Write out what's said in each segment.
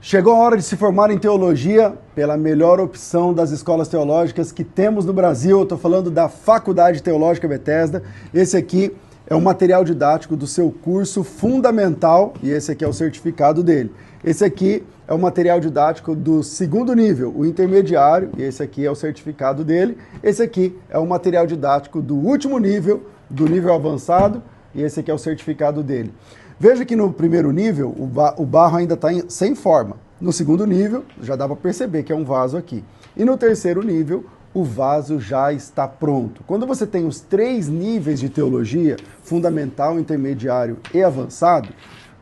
Chegou a hora de se formar em teologia pela melhor opção das escolas teológicas que temos no Brasil. Eu estou falando da Faculdade Teológica Bethesda. Esse aqui é o material didático do seu curso fundamental e esse aqui é o certificado dele. Esse aqui é o material didático do segundo nível, o intermediário, e esse aqui é o certificado dele. Esse aqui é o material didático do último nível, do nível avançado, e esse aqui é o certificado dele. Veja que no primeiro nível o barro ainda está sem forma. No segundo nível, já dá para perceber que é um vaso aqui. E no terceiro nível, o vaso já está pronto. Quando você tem os 3 níveis de teologia, fundamental, intermediário e avançado,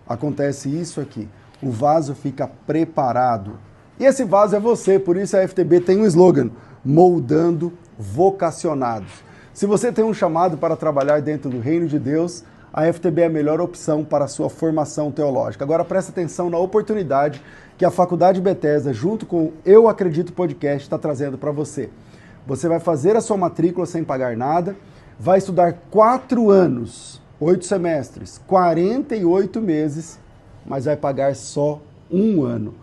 acontece isso aqui. O vaso fica preparado. E esse vaso é você, por isso a FTB tem um slogan, moldando vocacionados. Se você tem um chamado para trabalhar dentro do reino de Deus, a FTB é a melhor opção para a sua formação teológica. Agora presta atenção na oportunidade que a Faculdade Bethesda, junto com o Eu Acredito Podcast, está trazendo para você. Você vai fazer a sua matrícula sem pagar nada, vai estudar 4 anos, 8 semestres, 48 meses, mas vai pagar só 1 ano.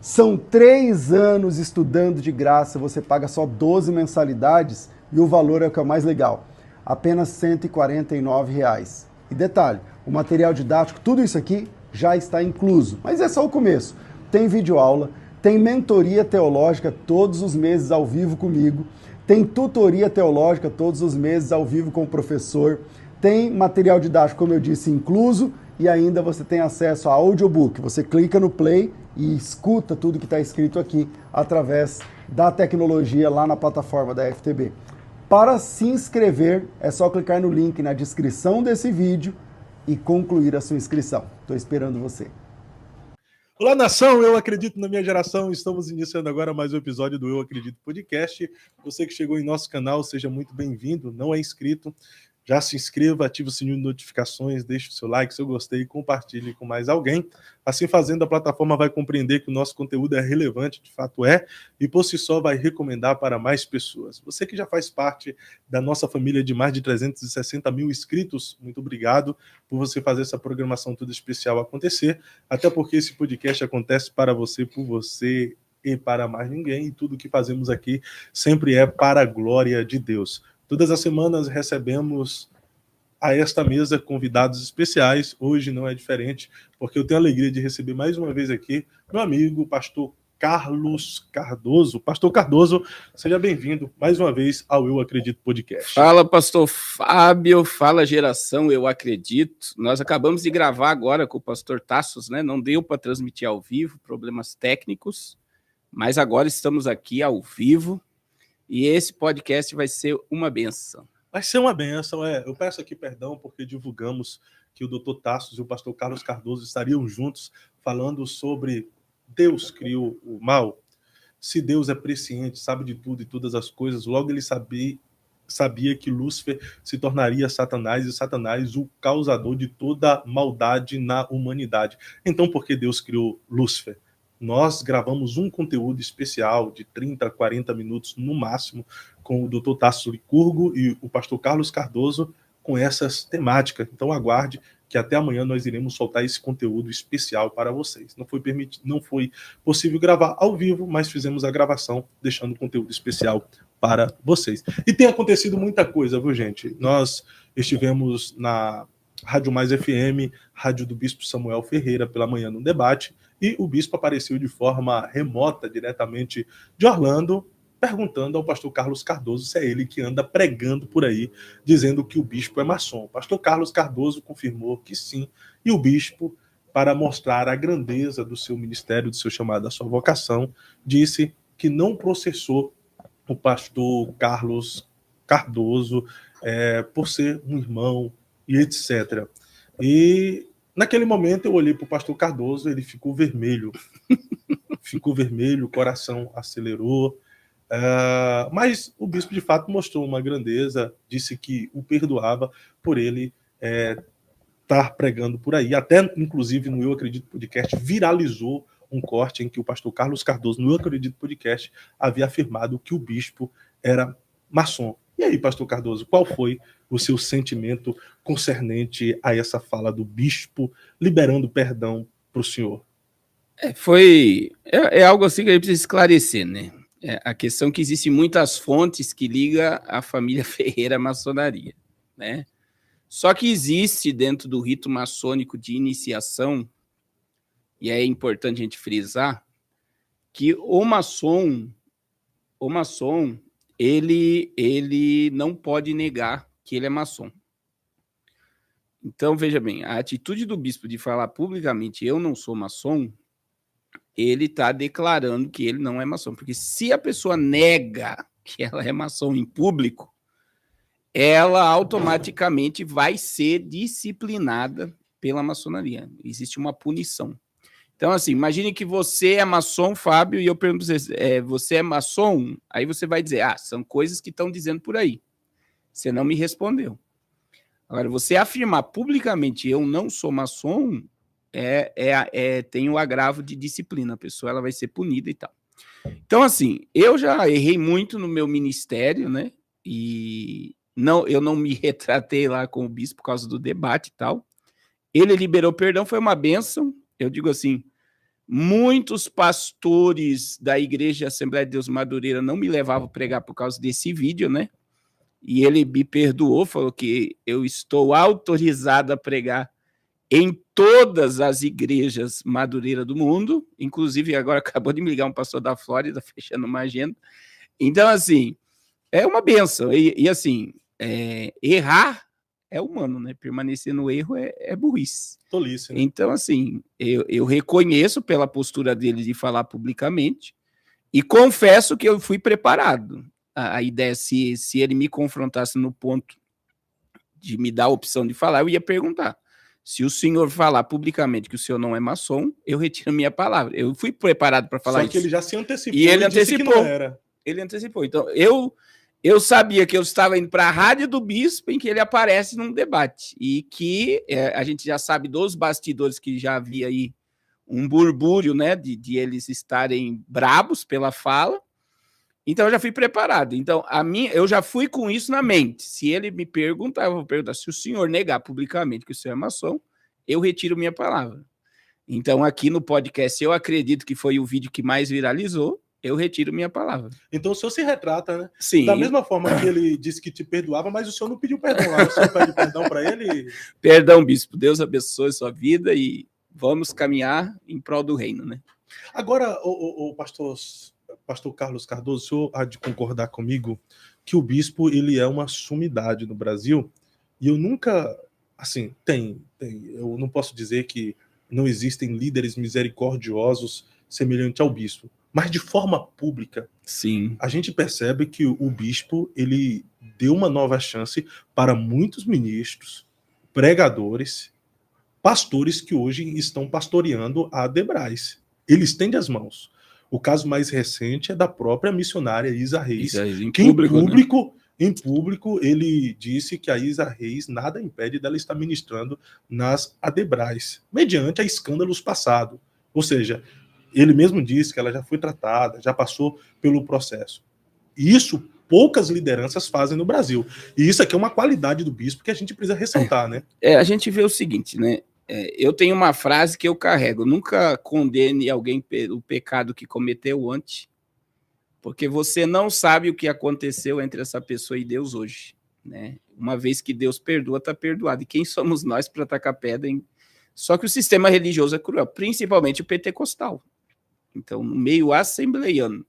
São 3 anos estudando de graça, você paga só 12 mensalidades e o valor é o que é o mais legal, apenas R$ 149. E detalhe, o material didático, tudo isso aqui já está incluso, mas é só o começo. Tem videoaula, tem mentoria teológica todos os meses ao vivo comigo, tem tutoria teológica todos os meses ao vivo com o professor, tem material didático, como eu disse, incluso, e ainda você tem acesso a audiobook. Você clica no play e escuta tudo que está escrito aqui através da tecnologia lá na plataforma da FTB. Para se inscrever, é só clicar no link na descrição desse vídeo e concluir a sua inscrição. Estou esperando você. Olá, nação! Eu acredito na minha geração. Estamos iniciando agora mais um episódio do Eu Acredito Podcast. Você que chegou em nosso canal, seja muito bem-vindo. Não é inscrito, já se inscreva, ative o sininho de notificações, deixe o seu like, seu gostei e compartilhe com mais alguém. Assim fazendo, a plataforma vai compreender que o nosso conteúdo é relevante, de fato é, e por si só vai recomendar para mais pessoas. Você que já faz parte da nossa família de mais de 360 mil inscritos, muito obrigado por você fazer essa programação toda especial acontecer, até porque esse podcast acontece para você, por você e para mais ninguém, e tudo que fazemos aqui sempre é para a glória de Deus. Todas as semanas recebemos a esta mesa convidados especiais. Hoje não é diferente, porque eu tenho a alegria de receber mais uma vez aqui meu amigo, pastor Carlos Cardoso. Pastor Cardoso, seja bem-vindo mais uma vez ao Eu Acredito Podcast. Fala, pastor Fábio, fala geração Eu Acredito. Nós acabamos de gravar agora com o pastor Tassos, né? Não deu para transmitir ao vivo, problemas técnicos, mas agora estamos aqui ao vivo. E esse podcast vai ser uma benção. Vai ser uma benção, é. Eu peço aqui perdão porque divulgamos que o Dr. Tassos e o pastor Carlos Cardoso estariam juntos falando sobre Deus criou o mal. Se Deus é presciente, sabe de tudo e todas as coisas, logo ele sabia que Lúcifer se tornaria Satanás e Satanás o causador de toda maldade na humanidade. Então, por que Deus criou Lúcifer? Nós gravamos um conteúdo especial de 30 a 40 minutos no máximo com o Dr. Tassos Licurgo e o pastor Carlos Cardoso com essas temáticas. Então aguarde que até amanhã nós iremos soltar esse conteúdo especial para vocês. Não foi possível gravar ao vivo, mas fizemos a gravação deixando o conteúdo especial para vocês. E tem acontecido muita coisa, viu, gente? Nós estivemos na Rádio Mais FM, rádio do Bispo Samuel Ferreira, pela manhã no debate, e o bispo apareceu de forma remota, diretamente de Orlando, perguntando ao pastor Carlos Cardoso se é ele que anda pregando por aí, dizendo que o bispo é maçom. O pastor Carlos Cardoso confirmou que sim, e o bispo, para mostrar a grandeza do seu ministério, do seu chamado, da sua vocação, disse que não processou o pastor Carlos Cardoso por ser um irmão e etc. E naquele momento eu olhei para o pastor Cardoso, ele ficou vermelho, o coração acelerou, mas o bispo de fato mostrou uma grandeza, disse que o perdoava por ele estar pregando por aí. Até, inclusive, no Eu Acredito Podcast, viralizou um corte em que o pastor Carlos Cardoso, no Eu Acredito Podcast, havia afirmado que o bispo era maçom. E aí, pastor Cardoso, qual foi o seu sentimento concernente a essa fala do bispo liberando perdão para o senhor? É algo assim que a gente precisa esclarecer, né? A questão que existem muitas fontes que ligam a família Ferreira à maçonaria, né? Só que existe dentro do rito maçônico de iniciação, e é importante a gente frisar, que o maçom ele não pode negar que ele é maçom. Então, veja bem, a atitude do bispo de falar publicamente eu não sou maçom, ele está declarando que ele não é maçom. Porque se a pessoa nega que ela é maçom em público, ela automaticamente vai ser disciplinada pela maçonaria. Existe uma punição. Então, assim, imagine que você é maçom, Fábio, e eu pergunto para você, você é maçom? Aí você vai dizer, são coisas que estão dizendo por aí. Você não me respondeu. Agora, você afirmar publicamente eu não sou maçom, tem o agravo de disciplina. A pessoa ela vai ser punida e tal. Então, assim, eu já errei muito no meu ministério, né? E eu não me retratei lá com o bispo por causa do debate e tal. Ele liberou perdão, foi uma bênção. Eu digo assim, muitos pastores da Igreja Assembleia de Deus Madureira não me levavam a pregar por causa desse vídeo, né? E ele me perdoou, falou que eu estou autorizado a pregar em todas as igrejas Madureira do mundo, inclusive agora acabou de me ligar um pastor da Flórida, fechando uma agenda. Então, assim, é uma benção. E assim, errar é humano, né? Permanecer no erro é burrice. Tolice, né? Então, assim, eu reconheço pela postura dele de falar publicamente e confesso que eu fui preparado. A ideia, se ele me confrontasse no ponto de me dar a opção de falar, eu ia perguntar. Se o senhor falar publicamente que o senhor não é maçom, eu retiro minha palavra. Eu fui preparado para falar isso. Só que ele já se antecipou e ele antecipou. Disse que não era. Ele antecipou. Então, eu sabia que eu estava indo para a rádio do bispo em que ele aparece num debate. E que a gente já sabe dos bastidores que já havia aí um burbúrio, né, de eles estarem brabos pela fala. Então, eu já fui preparado. Então, eu já fui com isso na mente. Se ele me perguntar, eu vou perguntar. Se o senhor negar publicamente que o senhor é maçom, eu retiro minha palavra. Então, aqui no podcast, eu acredito que foi o vídeo que mais viralizou, eu retiro minha palavra. Então, o senhor se retrata, né? Sim. Da mesma forma que ele disse que te perdoava, mas o senhor não pediu perdão lá. O senhor pede perdão para ele? Perdão, bispo. Deus abençoe sua vida e vamos caminhar em prol do reino, né? Agora, o pastor Carlos Cardoso, o senhor há de concordar comigo que o bispo ele é uma sumidade no Brasil, e eu nunca, assim, eu não posso dizer que não existem líderes misericordiosos semelhante ao bispo, mas de forma pública, sim, a gente percebe que o bispo ele deu uma nova chance para muitos ministros, pregadores, pastores que hoje estão pastoreando a Adebrais. Ele estende as mãos. O caso mais recente é da própria missionária Isa Reis, que em público ele disse que a Isa Reis nada impede dela estar ministrando nas Adebrais, mediante a escândalos passados. Ou seja, ele mesmo disse que ela já foi tratada, já passou pelo processo. Isso poucas lideranças fazem no Brasil. E isso aqui é uma qualidade do bispo que a gente precisa ressaltar, né? A gente vê o seguinte, né? Eu tenho uma frase que eu carrego: nunca condene alguém pelo pecado que cometeu antes, porque você não sabe o que aconteceu entre essa pessoa e Deus hoje, né? Uma vez que Deus perdoa, está perdoado. E quem somos nós para atacar pedra? Só que o sistema religioso é cruel, principalmente o pentecostal. Então, no meio assembleiano,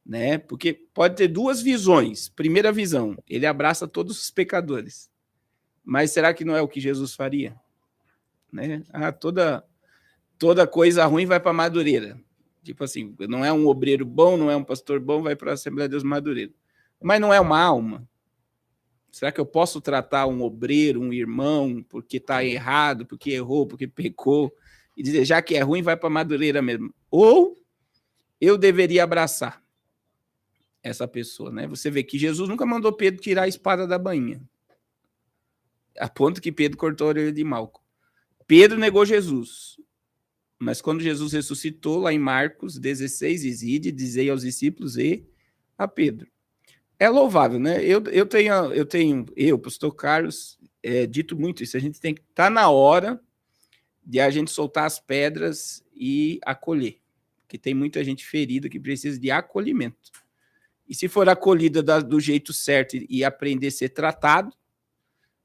né? Porque pode ter duas visões. Primeira visão, ele abraça todos os pecadores. Mas será que não é o que Jesus faria? Né? Toda coisa ruim vai para Madureira. Tipo assim, não é um obreiro bom, não é um pastor bom, vai para a Assembleia de Deus Madureira. Mas não é uma alma. Será que eu posso tratar um obreiro, um irmão, porque está errado, porque errou, porque pecou, e dizer, já que é ruim, vai para Madureira mesmo? Ou eu deveria abraçar essa pessoa, né? Você vê que Jesus nunca mandou Pedro tirar a espada da bainha, a ponto que Pedro cortou a orelha de Malco. Pedro negou Jesus, mas quando Jesus ressuscitou, lá em Marcos 16, dizei aos discípulos e a Pedro. É louvável, né? Eu, pastor Carlos, dito muito isso. A gente tem que estar na hora de a gente soltar as pedras e acolher, porque tem muita gente ferida que precisa de acolhimento. E se for acolhida do jeito certo e aprender a ser tratado,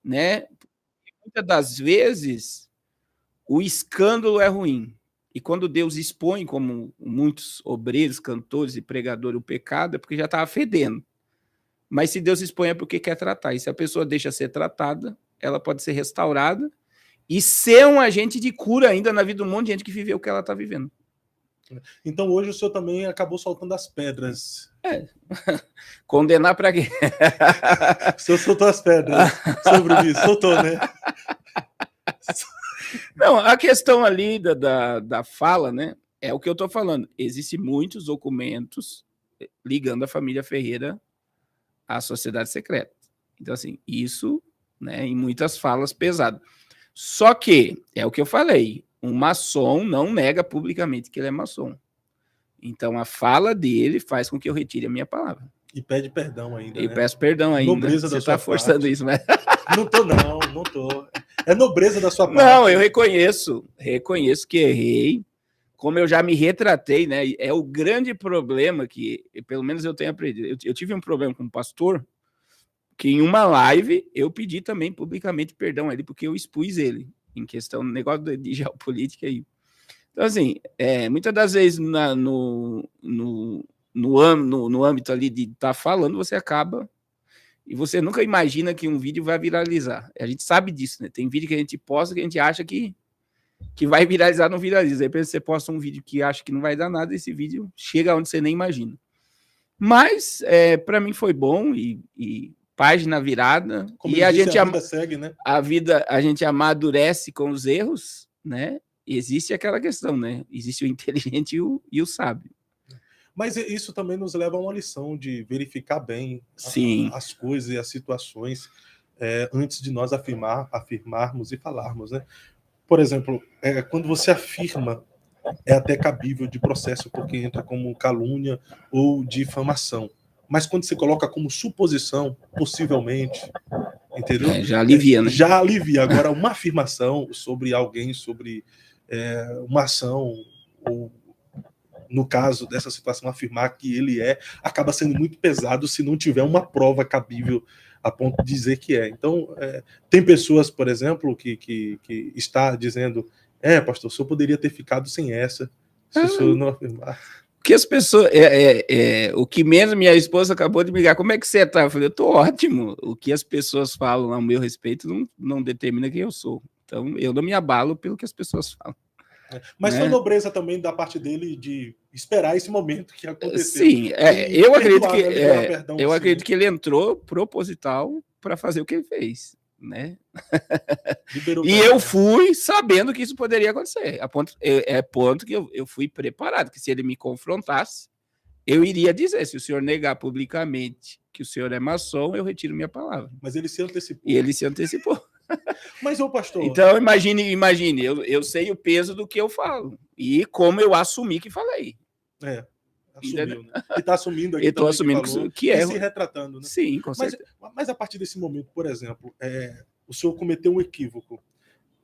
né? Muitas das vezes o escândalo é ruim. E quando Deus expõe, como muitos obreiros, cantores e pregadores, o pecado, é porque já estava fedendo. Mas se Deus expõe é porque quer tratar. E se a pessoa deixa ser tratada, ela pode ser restaurada e ser um agente de cura ainda na vida de um monte de gente que viveu o que ela está vivendo. Então hoje o senhor também acabou soltando as pedras. Condenar para quê? O senhor soltou as pedras sobre isso, soltou, né? Não, a questão ali da fala, né, é o que eu estou falando. Existem muitos documentos ligando a família Ferreira à sociedade secreta. Então, assim, isso, né, em muitas falas pesado. Só que, é o que eu falei, um maçom não nega publicamente que ele é maçom. Então, a fala dele faz com que eu retire a minha palavra. E pede perdão ainda, E né? peço perdão ainda. Nobreza Você da sua está forçando parte. isso, mas... Não tô. É nobreza da sua parte. Não, eu reconheço que errei, como eu já me retratei, né? É o grande problema que, pelo menos eu tenho aprendido. Eu tive um problema com um pastor, que em uma live eu pedi também publicamente perdão a ele, porque eu expus ele em questão do negócio de geopolítica aí. Então, assim, muitas das vezes no âmbito ali de estar falando, você acaba e você nunca imagina que um vídeo vai viralizar. A gente sabe disso, né? Tem vídeo que a gente posta que a gente acha que vai viralizar, não viraliza. Aí você posta um vídeo que acha que não vai dar nada, esse vídeo chega onde você nem imagina. Mas, para mim foi bom e página virada. Como e a disse, gente a vida segue, né? A gente amadurece com os erros, né? Existe aquela questão, né? Existe o inteligente e o sábio. Mas isso também nos leva a uma lição de verificar bem as coisas e as situações antes de nós afirmarmos e falarmos, né? Por exemplo, quando você afirma, é até cabível de processo, porque entra como calúnia ou difamação. Mas quando você coloca como suposição, possivelmente, entendeu? Já alivia, né? Já alivia. Agora, uma afirmação sobre alguém, sobre uma ação, ou no caso dessa situação, afirmar que ele acaba sendo muito pesado se não tiver uma prova cabível a ponto de dizer que é. Então, tem pessoas, por exemplo, que está dizendo, pastor, o senhor poderia ter ficado sem essa, se o senhor não afirmar. Que as pessoas, o que mesmo minha esposa acabou de me ligar, como é que você está? Eu falei, eu estou ótimo. O que as pessoas falam ao meu respeito não determina quem eu sou. Então, eu não me abalo pelo que as pessoas falam. Mas foi nobreza também da parte dele de esperar esse momento que aconteceu. Sim, eu acredito que ele entrou proposital para fazer o que ele fez, né? E eu fui sabendo que isso poderia acontecer. Ponto que eu fui preparado, que se ele me confrontasse, eu iria dizer, se o senhor negar publicamente que o senhor é maçom, eu retiro minha palavra. Mas ele se antecipou. E ele se antecipou. Mas, ô pastor... Então, imagine, eu sei o peso do que eu falo. E como eu assumi que falei. Assumiu, né? E está assumindo aqui. Estou assumindo que e se retratando, né? Sim, com certeza. Mas a partir desse momento, por exemplo, o senhor cometeu um equívoco.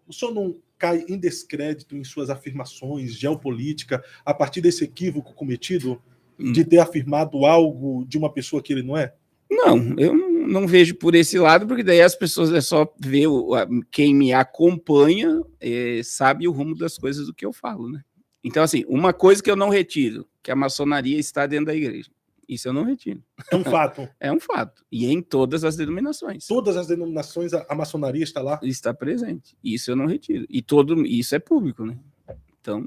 O senhor não cai em descrédito em suas afirmações geopolítica a partir desse equívoco cometido de ter afirmado algo de uma pessoa que ele não é? Não, eu não vejo por esse lado, porque daí as pessoas só ver quem me acompanha sabe o rumo das coisas do que eu falo, né? Então, assim, uma coisa que eu não retiro, que a maçonaria está dentro da igreja. Isso eu não retiro. É um fato. É um fato. E em todas as denominações. Todas as denominações, a maçonaria está lá? Está presente. Isso eu não retiro. E isso é público, né? Então...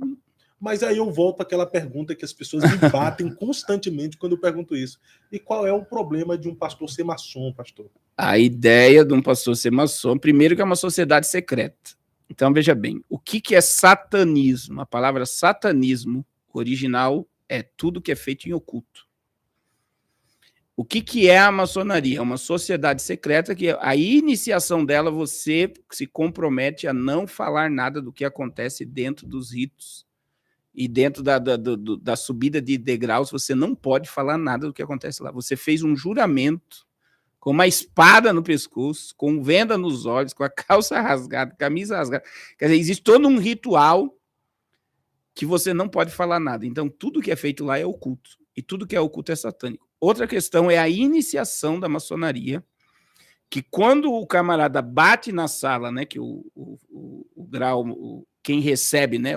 Mas aí eu volto àquela pergunta que as pessoas me batem constantemente quando eu pergunto isso. E qual é o problema de um pastor ser maçom, pastor? A ideia de um pastor ser maçom, primeiro que é uma sociedade secreta. Então, veja bem, o que é satanismo? A palavra satanismo original é tudo que é feito em oculto. O que é a maçonaria? É uma sociedade secreta que a iniciação dela você se compromete a não falar nada do que acontece dentro dos ritos. E dentro da subida de degraus, você não pode falar nada do que acontece lá. Você fez um juramento com uma espada no pescoço, com venda nos olhos, com a calça rasgada, camisa rasgada. Quer dizer, existe todo um ritual que você não pode falar nada. Então, tudo que é feito lá é oculto. E tudo que é oculto é satânico. Outra questão é a iniciação da maçonaria, que quando o camarada bate na sala, né, que o grau, quem recebe, né,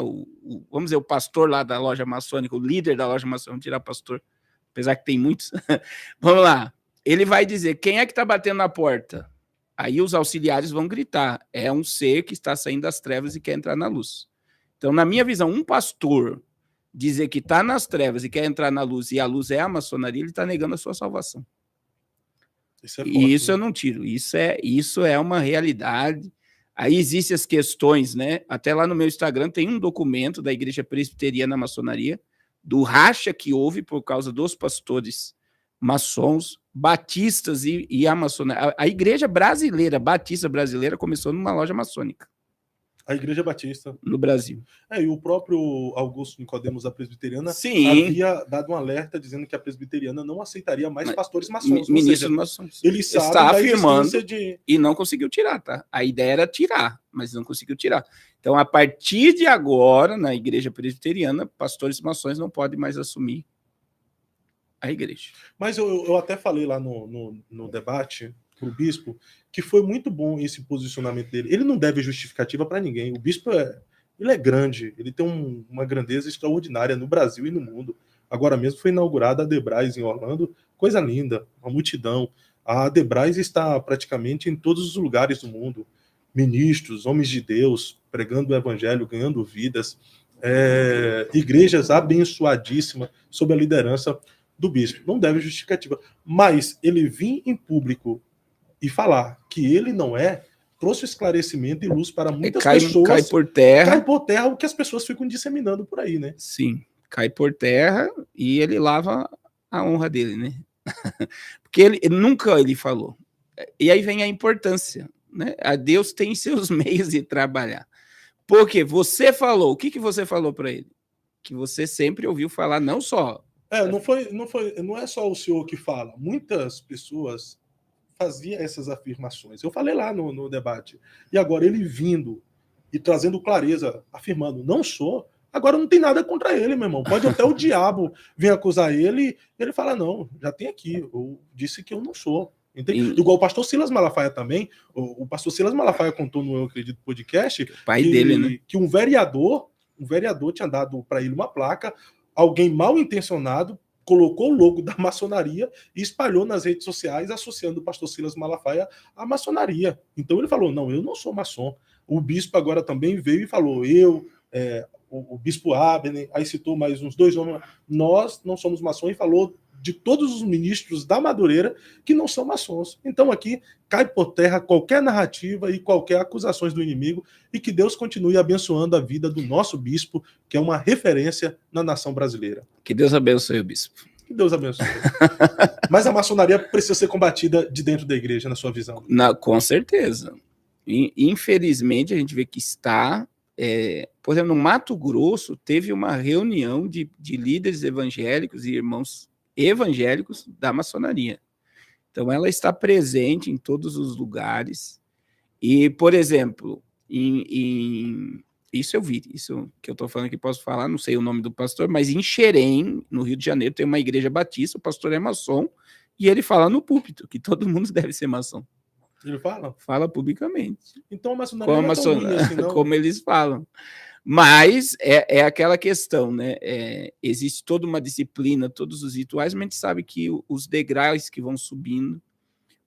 vamos dizer, o pastor lá da loja maçônica, o líder da loja maçônica, vamos tirar pastor, apesar que tem muitos, vamos lá, ele vai dizer, quem é que está batendo na porta? Aí os auxiliares vão gritar, é um ser que está saindo das trevas e quer entrar na luz. Então, na minha visão, um pastor dizer que está nas trevas e quer entrar na luz e a luz é a maçonaria, ele está negando a sua salvação. Isso é forte, e isso, né? Eu não tiro. Isso é uma realidade. Aí existem as questões, né? Até lá no meu Instagram tem um documento da Igreja Presbiteriana Maçonaria, do racha que houve por causa dos pastores maçons, batistas e a maçonaria. A Igreja brasileira, batista brasileira, começou numa loja maçônica. A Igreja Batista. No Brasil. E o próprio Augusto Nicodemos da Presbiteriana Sim. havia dado um alerta dizendo que a Presbiteriana não aceitaria mais pastores maçons. Ministros maçons. Ele está afirmando e não conseguiu tirar, tá? A ideia era tirar, mas não conseguiu tirar. Então, a partir de agora, na Igreja Presbiteriana, pastores maçons não podem mais assumir a igreja. Mas eu até falei lá no debate para o bispo que foi muito bom esse posicionamento dele. Ele não deve justificativa para ninguém. O bispo ele é grande, ele tem uma grandeza extraordinária no Brasil e no mundo. Agora mesmo foi inaugurada a Debrais em Orlando, coisa linda, uma multidão. A Debrais está praticamente em todos os lugares do mundo. Ministros, homens de Deus, pregando o evangelho, ganhando vidas. Igrejas abençoadíssimas sob a liderança do bispo. Não deve justificativa. Mas ele vir em público e falar que ele não trouxe esclarecimento e luz para muitas pessoas. Cai por terra o que as pessoas ficam disseminando por aí, né? Sim, cai por terra e ele lava a honra dele, né? Porque ele nunca falou. E aí vem a importância, né? A Deus tem seus meios de trabalhar. Porque você falou, o que você falou para ele? Que você sempre ouviu falar, não só... Não é só o senhor que fala. Muitas pessoas fazia essas afirmações. Eu falei lá no debate. E agora ele vindo e trazendo clareza, afirmando, não sou, agora não tem nada contra ele, meu irmão. Pode até o diabo vir acusar ele, ele fala, não, já tem aqui, eu disse que eu não sou. Igual o pastor Silas Malafaia também, o pastor Silas Malafaia contou no Eu Acredito podcast, pai dele, né? Que um vereador tinha dado para ele uma placa, alguém mal intencionado colocou o logo da maçonaria e espalhou nas redes sociais, associando o pastor Silas Malafaia à maçonaria. Então ele falou, não, eu não sou maçom. O bispo agora também veio e falou, o bispo Abner, aí citou mais uns 2 homens, nós não somos maçons, e falou de todos os ministros da Madureira que não são maçons. Então aqui cai por terra qualquer narrativa e qualquer acusações do inimigo, e que Deus continue abençoando a vida do nosso bispo, que é uma referência na nação brasileira. Que Deus abençoe o bispo. Que Deus abençoe. Mas a maçonaria precisa ser combatida de dentro da igreja, na sua visão? Com certeza. Infelizmente, a gente vê que está... por exemplo, no Mato Grosso, teve uma reunião de líderes evangélicos e irmãos evangélicos da maçonaria. Então, ela está presente em todos os lugares. E, por exemplo, isso eu vi, isso que eu estou falando aqui, posso falar, não sei o nome do pastor, mas em Xerém, no Rio de Janeiro, tem uma igreja batista, o pastor é maçom, e ele fala no púlpito que todo mundo deve ser maçom. Ele fala? Fala publicamente. Então a maçonaria não é tão ruim assim, não? Como eles falam. Mas é aquela questão, né? Existe toda uma disciplina, todos os rituais, mas a gente sabe que os degraus que vão subindo,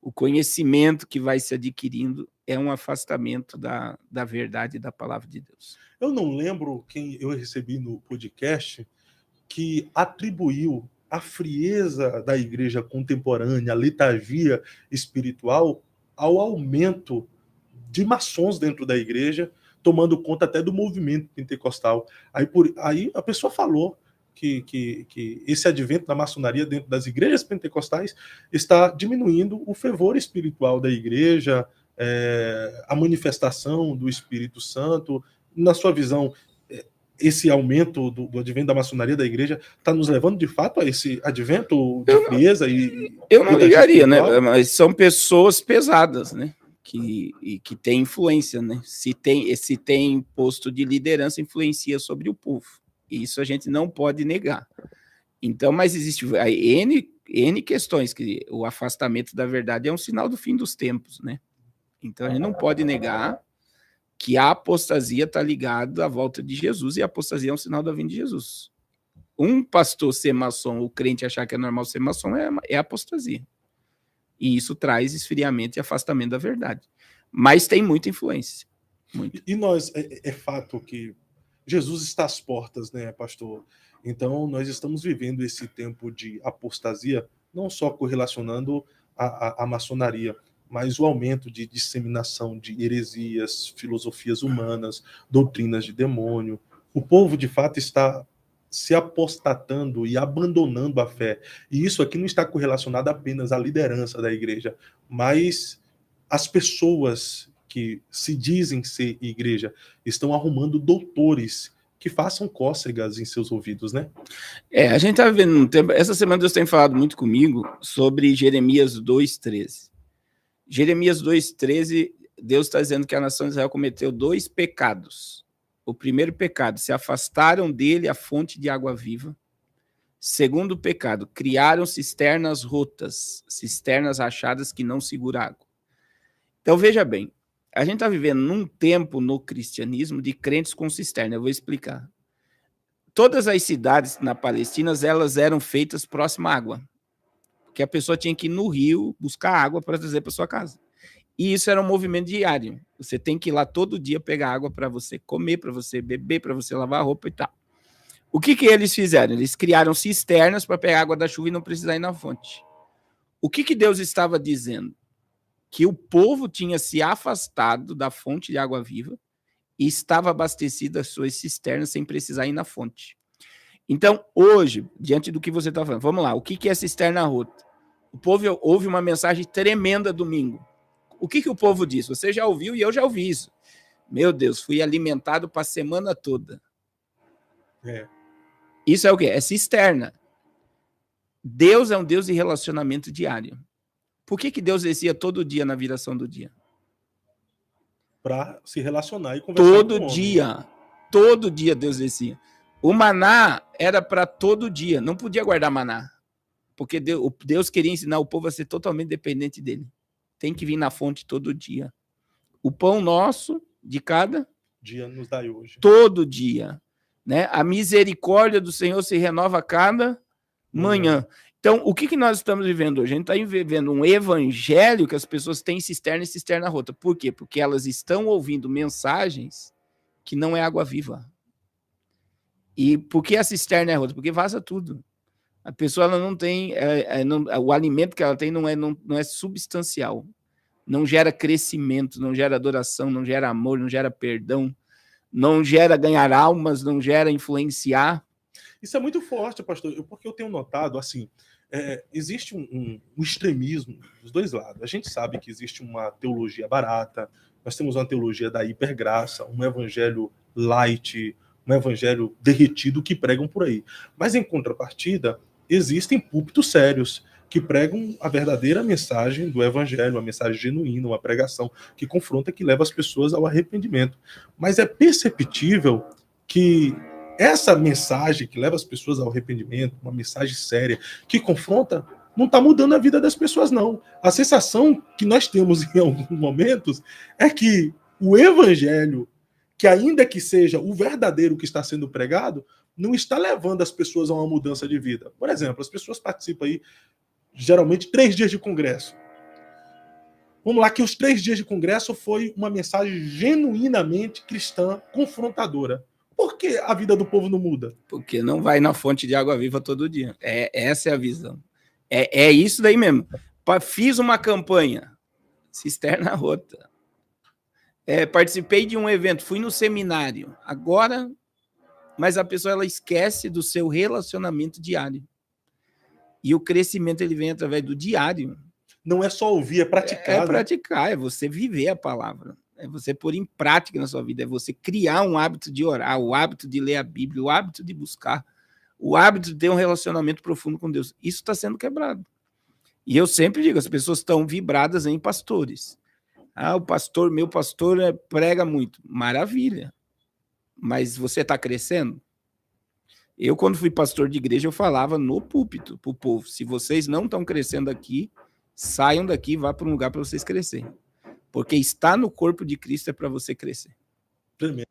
o conhecimento que vai se adquirindo, é um afastamento da verdade e da palavra de Deus. Eu não lembro quem eu recebi no podcast que atribuiu a frieza da igreja contemporânea, a letargia espiritual, ao aumento de maçons dentro da igreja, tomando conta até do movimento pentecostal. Aí a pessoa falou que esse advento da maçonaria dentro das igrejas pentecostais está diminuindo o fervor espiritual da igreja, a manifestação do Espírito Santo. Na sua visão, esse aumento do advento da maçonaria da igreja está nos levando, de fato, a esse advento de frieza? Eu não ligaria, né? Mas são pessoas pesadas, né? Que têm influência, né? Se tem posto de liderança, influencia sobre o povo. Isso a gente não pode negar. Então, mas existe N questões, que o afastamento da verdade é um sinal do fim dos tempos, né? Então, a gente não pode negar que a apostasia está ligada à volta de Jesus, e a apostasia é um sinal da vinda de Jesus. Um pastor ser maçom, o crente achar que é normal ser maçom, é apostasia. E isso traz esfriamento e afastamento da verdade. Mas tem muita influência. Muito. E nós, é fato que Jesus está às portas, né, pastor? Então, nós estamos vivendo esse tempo de apostasia, não só correlacionando a maçonaria, mas o aumento de disseminação de heresias, filosofias humanas, doutrinas de demônio. O povo, de fato, está se apostatando e abandonando a fé. E isso aqui não está correlacionado apenas à liderança da igreja, mas as pessoas que se dizem ser igreja estão arrumando doutores que façam cócegas em seus ouvidos, né? A gente está vivendo um tempo... Essa semana Deus tem falado muito comigo sobre Jeremias 2,13. Jeremias 2,13, Deus está dizendo que a nação de Israel cometeu 2 pecados. O primeiro pecado, se afastaram dele a fonte de água viva. Segundo pecado, criaram cisternas rotas, cisternas rachadas que não seguram água. Então, veja bem, a gente está vivendo num tempo no cristianismo de crentes com cisterna. Eu vou explicar. Todas as cidades na Palestina, elas eram feitas próxima à água, porque a pessoa tinha que ir no rio buscar água para trazer para sua casa. E isso era um movimento diário. Você tem que ir lá todo dia pegar água para você comer, para você beber, para você lavar a roupa e tal. O que eles fizeram? Eles criaram cisternas para pegar água da chuva e não precisar ir na fonte. O que Deus estava dizendo? Que o povo tinha se afastado da fonte de água viva e estava abastecido as suas cisternas sem precisar ir na fonte. Então, hoje, diante do que você está falando, vamos lá, o que é cisterna rota? O povo ouve uma mensagem tremenda domingo. O que o povo diz? Você já ouviu e eu já ouvi isso. Meu Deus, fui alimentado para a semana toda. Isso é o quê? É cisterna. Deus é um Deus de relacionamento diário. Por que Deus descia todo dia na viração do dia? Para se relacionar e conversar Todo dia Deus descia. O maná era para todo dia, não podia guardar maná, porque Deus queria ensinar o povo a ser totalmente dependente dele. Tem que vir na fonte todo dia. O pão nosso de cada dia nos dai hoje. Todo dia, né? A misericórdia do Senhor se renova a cada manhã. Então, o que nós estamos vivendo hoje? A gente está vivendo um evangelho que as pessoas têm cisterna e cisterna rota. Por quê? Porque elas estão ouvindo mensagens que não é água viva. E por que a cisterna é rota? Porque vaza tudo. A pessoa ela não tem... o alimento que ela tem não é substancial. Não gera crescimento, não gera adoração, não gera amor, não gera perdão, não gera ganhar almas, não gera influenciar. Isso é muito forte, pastor, porque eu tenho notado, assim, existe um extremismo dos dois lados. A gente sabe que existe uma teologia barata, nós temos uma teologia da hipergraça, um evangelho light, um evangelho derretido que pregam por aí. Mas, em contrapartida, existem púlpitos sérios que pregam a verdadeira mensagem do evangelho, uma mensagem genuína, uma pregação que confronta, que leva as pessoas ao arrependimento. Mas é perceptível que essa mensagem que leva as pessoas ao arrependimento, uma mensagem séria, que confronta, não está mudando a vida das pessoas, não. A sensação que nós temos em alguns momentos é que o evangelho, que ainda que seja o verdadeiro que está sendo pregado, não está levando as pessoas a uma mudança de vida. Por exemplo, as pessoas participam aí, geralmente, 3 dias de congresso. Vamos lá, que os 3 dias de congresso foi uma mensagem genuinamente cristã, confrontadora. Por que a vida do povo não muda? Porque não vai na fonte de água viva todo dia. Essa é a visão. É isso daí mesmo. Fiz uma campanha, cisterna rota. Participei de um evento, fui no seminário. Agora, mas a pessoa ela esquece do seu relacionamento diário. E o crescimento ele vem através do diário. Não é só ouvir, é praticar. É praticar, é você viver a palavra. É você pôr em prática na sua vida, é você criar um hábito de orar, o hábito de ler a Bíblia, o hábito de buscar, o hábito de ter um relacionamento profundo com Deus. Isso está sendo quebrado. E eu sempre digo, as pessoas estão vibradas em pastores. O pastor, meu pastor prega muito. Maravilha. Mas você está crescendo? Eu, quando fui pastor de igreja, eu falava no púlpito para o povo, se vocês não estão crescendo aqui, saiam daqui e vá para um lugar para vocês crescerem. Porque estar no corpo de Cristo é para você crescer. Tremendo.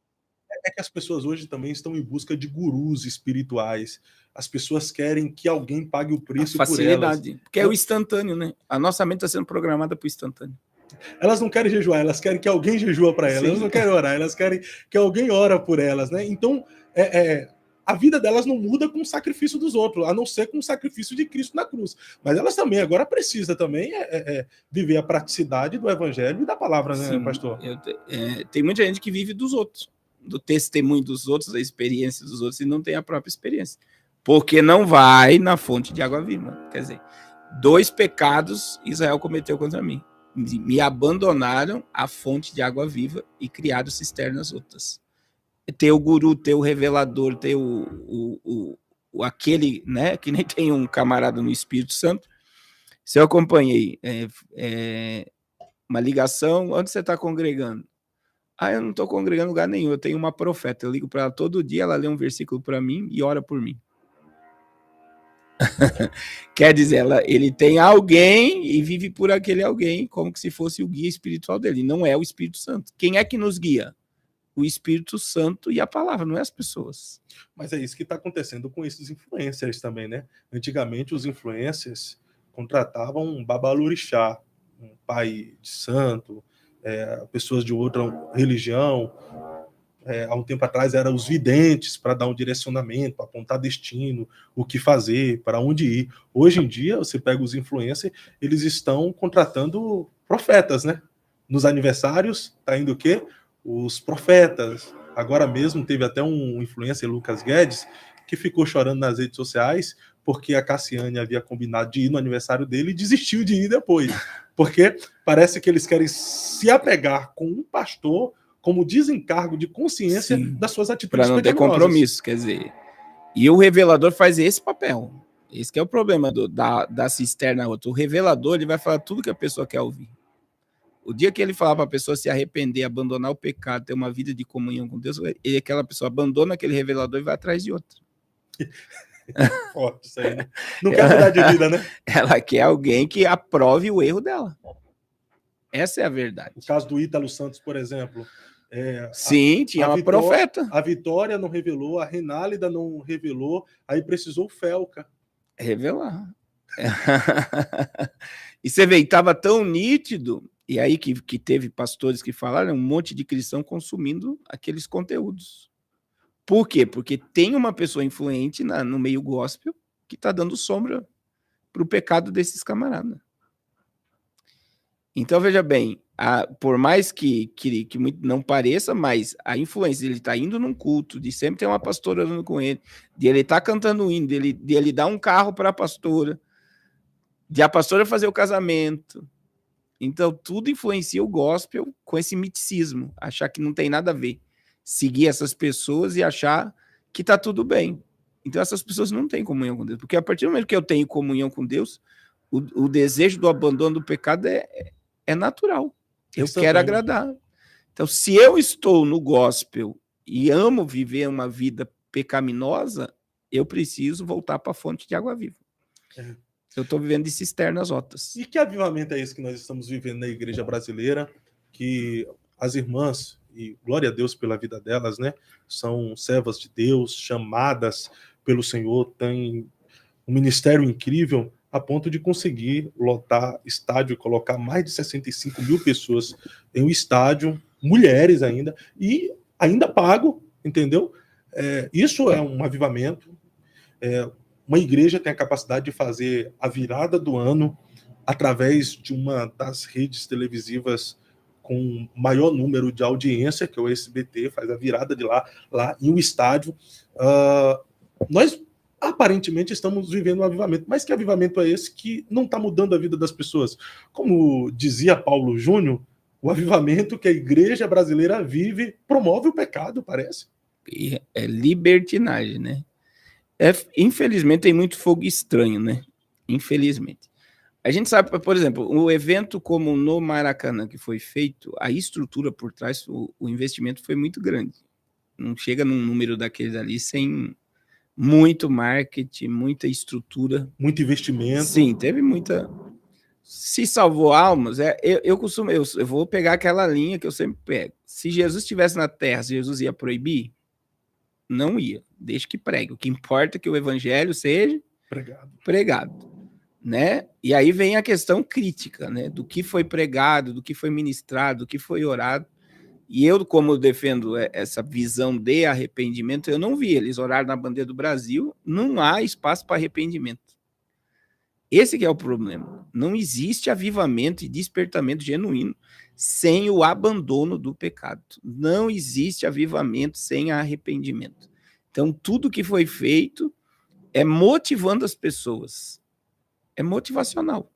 É que as pessoas hoje também estão em busca de gurus espirituais. As pessoas querem que alguém pague o preço por elas. Porque é o instantâneo, né? A nossa mente está sendo programada para o instantâneo. Elas não querem jejuar, elas querem que alguém jejua para elas. Sim. Elas não querem orar, elas querem que alguém ora por elas, né? Então, a vida delas não muda com o sacrifício dos outros, a não ser com o sacrifício de Cristo na cruz. Mas elas também agora precisam também viver a praticidade do evangelho e da palavra, né, pastor? Tem muita gente que vive dos outros, do testemunho dos outros, da experiência dos outros, e não tem a própria experiência. Porque não vai na fonte de água viva. Quer dizer, 2 pecados Israel cometeu contra mim. Me abandonaram a fonte de água viva e criaram cisternas outras. Ter o guru, ter o revelador, ter aquele, né, que nem tem um camarada no Espírito Santo. Se eu acompanhei uma ligação, onde você está congregando? Eu não estou congregando em lugar nenhum, eu tenho uma profeta, eu ligo para ela todo dia, ela lê um versículo para mim e ora por mim. Quer dizer, ele tem alguém e vive por aquele alguém, como se fosse o guia espiritual dele, não é o Espírito Santo. Quem é que nos guia? O Espírito Santo e a palavra, não é as pessoas. Mas é isso que está acontecendo com esses influencers também, né? Antigamente, os influencers contratavam um babalorixá, um pai de santo, pessoas de outra religião. Há um tempo atrás eram os videntes para dar um direcionamento, para apontar destino, o que fazer, para onde ir. Hoje em dia, você pega os influencers, eles estão contratando profetas, né? Nos aniversários, tá indo o quê? Os profetas. Agora mesmo teve até um influencer, Lucas Guedes, que ficou chorando nas redes sociais porque a Cassiane havia combinado de ir no aniversário dele e desistiu de ir depois. Porque parece que eles querem se apegar com um pastor como desencargo de consciência das suas atitudes para não ter compromisso, quer dizer. E o revelador faz esse papel. Esse que é o problema da cisterna outra. O revelador, ele vai falar tudo que a pessoa quer ouvir. O dia que ele falar para a pessoa se arrepender, abandonar o pecado, ter uma vida de comunhão com Deus, aquela pessoa abandona aquele revelador e vai atrás de outro. Forte isso aí, né? Não quer mudar de vida, né? Ela quer alguém que aprove o erro dela. Essa é a verdade. O caso do Ítalo Santos, por exemplo. Sim, tinha uma profeta. A Vitória não revelou, a Renálida não revelou, aí precisou o Felca revelar. E você vê, estava tão nítido, e aí que teve pastores que falaram, um monte de cristão consumindo aqueles conteúdos. Por quê? Porque tem uma pessoa influente no meio gospel que está dando sombra para o pecado desses camaradas. Então, veja bem, por mais que não pareça, mas a influência, ele está indo num culto, de sempre ter uma pastora orando com ele, de ele estar cantando um hino, de ele dar um carro para a pastora, de a pastora fazer o casamento. Então, tudo influencia o gospel com esse miticismo, achar que não tem nada a ver. Seguir essas pessoas e achar que está tudo bem. Então, essas pessoas não têm comunhão com Deus, porque a partir do momento que eu tenho comunhão com Deus, o desejo do abandono do pecado é natural. Eu quero agradar. Então, se eu estou no gospel e amo viver uma vida pecaminosa, eu preciso voltar para a fonte de água viva. Eu estou vivendo de cisternas rotas. E que avivamento é esse que nós estamos vivendo na igreja brasileira? Que as irmãs, e glória a Deus pela vida delas, né? São servas de Deus, chamadas pelo Senhor, têm um ministério incrível, a ponto de conseguir lotar estádio e colocar mais de 65 mil pessoas em um estádio, mulheres ainda, e ainda pago, entendeu? Isso é um avivamento. Uma igreja tem a capacidade de fazer a virada do ano através de uma das redes televisivas com maior número de audiência, que é o SBT, faz a virada de lá em um estádio. Nós aparentemente estamos vivendo um avivamento, mas que avivamento é esse que não está mudando a vida das pessoas? Como dizia Paulo Júnior, O avivamento que a igreja brasileira vive promove o pecado, parece. E é libertinagem, né? Infelizmente tem muito fogo estranho, né? Infelizmente. A gente sabe, por exemplo, um evento como no Maracanã que foi feito, a estrutura por trás, o investimento foi muito grande. Não chega num número daqueles ali sem muito marketing, muita estrutura. Muito investimento. Sim, teve muita... Se salvou almas, eu vou pegar aquela linha que eu sempre pego. Se Jesus estivesse na Terra, Jesus ia proibir? Não ia. Deixa que pregue. O que importa é que o evangelho seja pregado. Né? E aí vem a questão crítica, né? Do que foi pregado, do que foi ministrado, do que foi orado. E eu, como defendo essa visão de arrependimento, eu não vi. Eles oraram na bandeira do Brasil, não há espaço para arrependimento. Esse que é o problema. Não existe avivamento e despertamento genuíno sem o abandono do pecado. Não existe avivamento sem arrependimento. Então, tudo que foi feito é motivando as pessoas. É motivacional.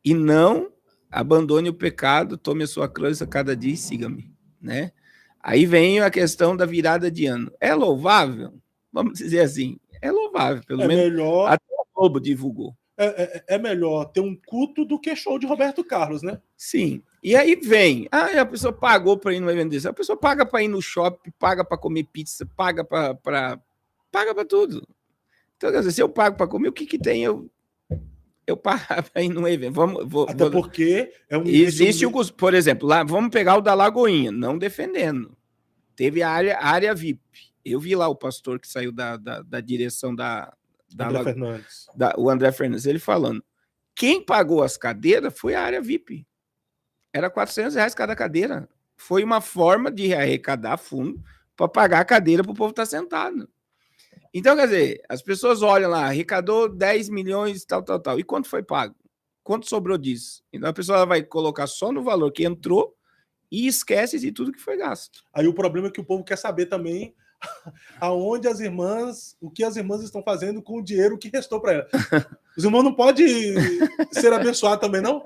E não abandone o pecado, tome a sua cruz a cada dia e siga-me, né? Aí vem a questão da virada de ano. É louvável? Vamos dizer assim, é louvável, pelo menos melhor... até o Globo divulgou. É melhor ter um culto do que show de Roberto Carlos, né? Sim. E aí vem, a pessoa pagou para ir no evento desse, a pessoa paga para ir no shopping, paga para comer pizza, paga para tudo. Então, quer dizer, se eu pago para comer, o que tem eu pago para ir no evento? Até porque é um... Existe, por exemplo, lá, vamos pegar o da Lagoinha, não defendendo. Teve a área VIP. Eu vi lá o pastor que saiu da direção o André Fernandes, ele falando, quem pagou as cadeiras foi a área VIP. Era R$400 cada cadeira. Foi uma forma de arrecadar fundo para pagar a cadeira para o povo estar sentado. Então, quer dizer, as pessoas olham lá, arrecadou 10 milhões, tal. E quanto foi pago? Quanto sobrou disso? Então a pessoa vai colocar só no valor que entrou e esquece de tudo que foi gasto. Aí o problema é que o povo quer saber também aonde as irmãs, o que as irmãs estão fazendo com o dinheiro que restou para elas. Os irmãos não podem ser abençoados também, não?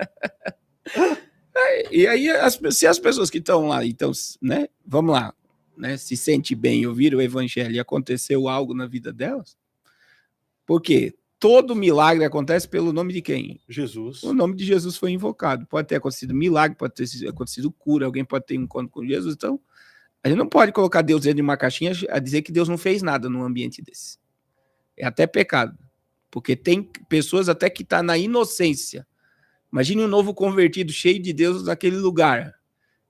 E aí, se as pessoas que estão lá, então, né, vamos lá, né, se sente bem, ouviram o evangelho e aconteceu algo na vida delas, porque todo milagre acontece pelo nome de quem? Jesus. O nome de Jesus foi invocado. Pode ter acontecido milagre, pode ter acontecido cura, alguém pode ter um encontro com Jesus, então a gente não pode colocar Deus dentro de uma caixinha a dizer que Deus não fez nada num ambiente desse. É até pecado. Porque tem pessoas até que estão na inocência. Imagine um novo convertido cheio de Deus naquele lugar.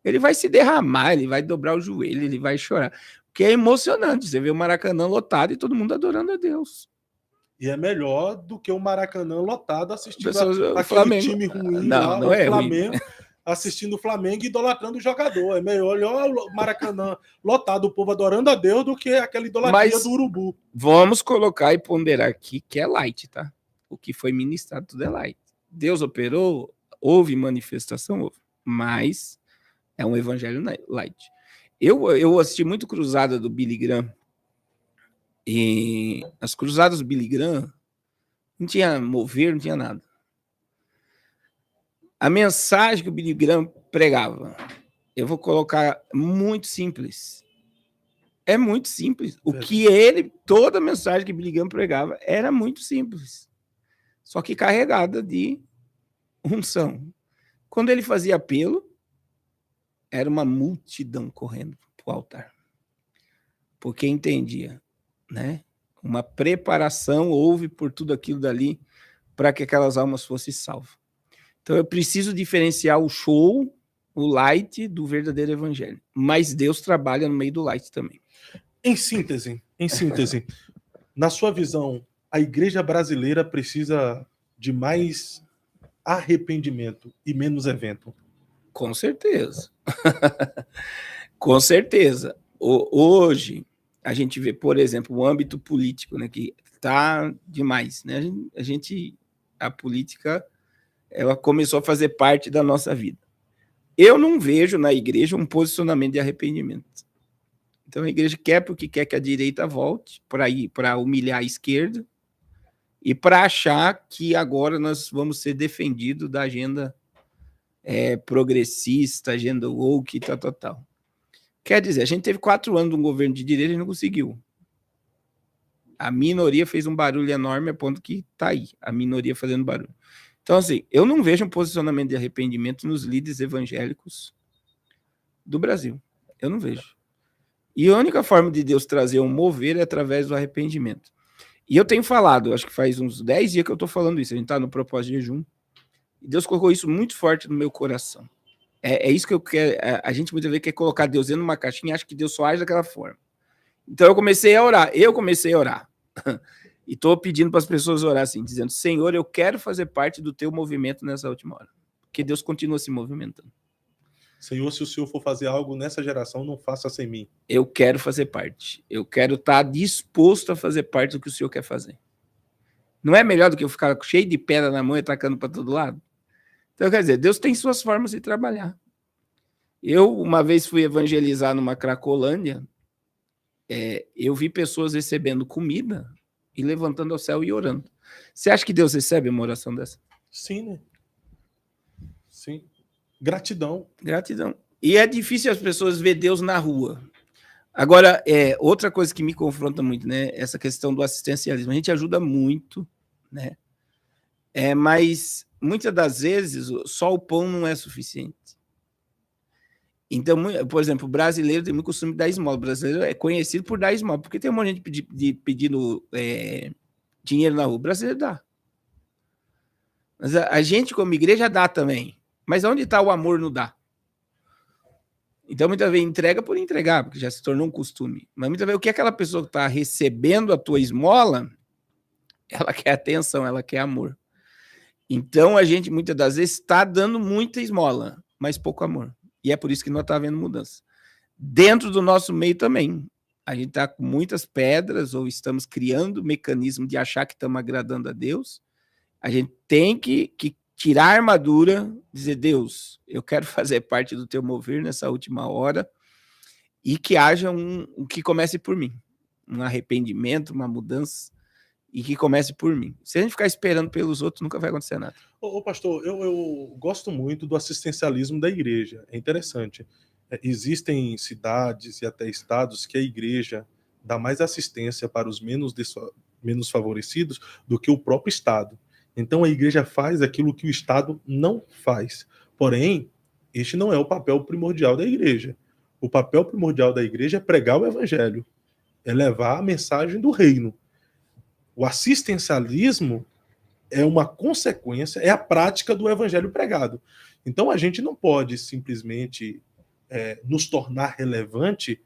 Ele vai se derramar, ele vai dobrar o joelho, ele vai chorar. Porque é emocionante. Você vê o Maracanã lotado e todo mundo adorando a Deus. E é melhor do que o Maracanã lotado assistindo aquele Flamengo. time ruim não, lá, não é Flamengo. Ruim. Assistindo o Flamengo e idolatrando o jogador. É melhor o Maracanã lotado, o povo adorando a Deus, do que aquela idolatria do urubu. Vamos colocar e ponderar aqui que é light, tá? O que foi ministrado tudo é light. Deus operou, houve manifestação, houve, mas é um evangelho light. Eu assisti muito cruzada do Billy Graham, e as cruzadas do Billy Graham não tinha mover, não tinha nada. A mensagem que o Billy Graham pregava, eu vou colocar muito simples. É muito simples. O que toda a mensagem que Billy Graham pregava era muito simples. Só que carregada de unção. Quando ele fazia apelo, era uma multidão correndo para o altar. Porque entendia, né? Uma preparação houve por tudo aquilo dali para que aquelas almas fossem salvas. Então, eu preciso diferenciar o show, o light, do verdadeiro evangelho. Mas Deus trabalha no meio do light também. Em síntese, na sua visão, a igreja brasileira precisa de mais arrependimento e menos evento? Com certeza. Com certeza. Hoje, a gente vê, por exemplo, o âmbito político, né, que está demais. Né? A política... ela começou a fazer parte da nossa vida. Eu não vejo na igreja um posicionamento de arrependimento. Então a igreja quer porque quer que a direita volte para humilhar a esquerda e para achar que agora nós vamos ser defendidos da agenda progressista, agenda woke, tal. Quer dizer, a gente teve 4 anos de um governo de direita e não conseguiu. A minoria fez um barulho enorme a ponto que tá aí, a minoria fazendo barulho. Então, assim, eu não vejo um posicionamento de arrependimento nos líderes evangélicos do Brasil. Eu não vejo. E a única forma de Deus trazer um mover é através do arrependimento. E eu tenho falado, acho que faz uns 10 dias que eu estou falando isso, a gente está no propósito de jejum, e Deus colocou isso muito forte no meu coração. É isso que eu quero. A gente muitas vezes quer colocar Deus dentro de uma caixinha e acha que Deus só age daquela forma. Então eu comecei a orar. E estou pedindo para as pessoas orar assim, dizendo: Senhor, eu quero fazer parte do teu movimento nessa última hora. Porque Deus continua se movimentando. Senhor, se o Senhor for fazer algo nessa geração, não faça sem mim. Eu quero fazer parte. Eu quero estar disposto a fazer parte do que o Senhor quer fazer. Não é melhor do que eu ficar cheio de pedra na mão e atacando para todo lado? Então, quer dizer, Deus tem suas formas de trabalhar. Eu, uma vez, fui evangelizar numa Cracolândia, eu vi pessoas recebendo comida e levantando ao céu e orando. Você acha que Deus recebe uma oração dessa? Sim, né? Sim. Gratidão. Gratidão. E é difícil as pessoas ver Deus na rua. Agora, outra coisa que me confronta muito, né? Essa questão do assistencialismo. A gente ajuda muito, né? Mas muitas das vezes só o pão não é suficiente. Então, por exemplo, o brasileiro tem muito costume de dar esmola. O brasileiro é conhecido por dar esmola, porque tem um monte de gente pedindo dinheiro na rua. O brasileiro dá. Mas a gente, como igreja, dá também. Mas onde está o amor no dá? Então, muitas vezes, entrega por entregar, porque já se tornou um costume. Mas muitas vezes, o que aquela pessoa que está recebendo a tua esmola, ela quer atenção, ela quer amor. Então, a gente, muitas das vezes, está dando muita esmola, mas pouco amor. E é por isso que não está havendo mudança. Dentro do nosso meio também. A gente está com muitas pedras, ou estamos criando mecanismo de achar que estamos agradando a Deus. A gente tem que tirar a armadura, dizer: Deus, eu quero fazer parte do teu mover nessa última hora, e que haja que comece por mim. Um arrependimento, uma mudança, e que comece por mim. Se a gente ficar esperando pelos outros, nunca vai acontecer nada. Ô pastor, eu gosto muito do assistencialismo da igreja. É interessante. Existem cidades e até estados que a igreja dá mais assistência para os menos favorecidos do que o próprio estado. Então a igreja faz aquilo que o estado não faz. Porém, este não é o papel primordial da igreja. O papel primordial da igreja é pregar o evangelho, é levar a mensagem do reino. O assistencialismo é uma consequência, é a prática do evangelho pregado. Então a gente não pode simplesmente nos tornar relevante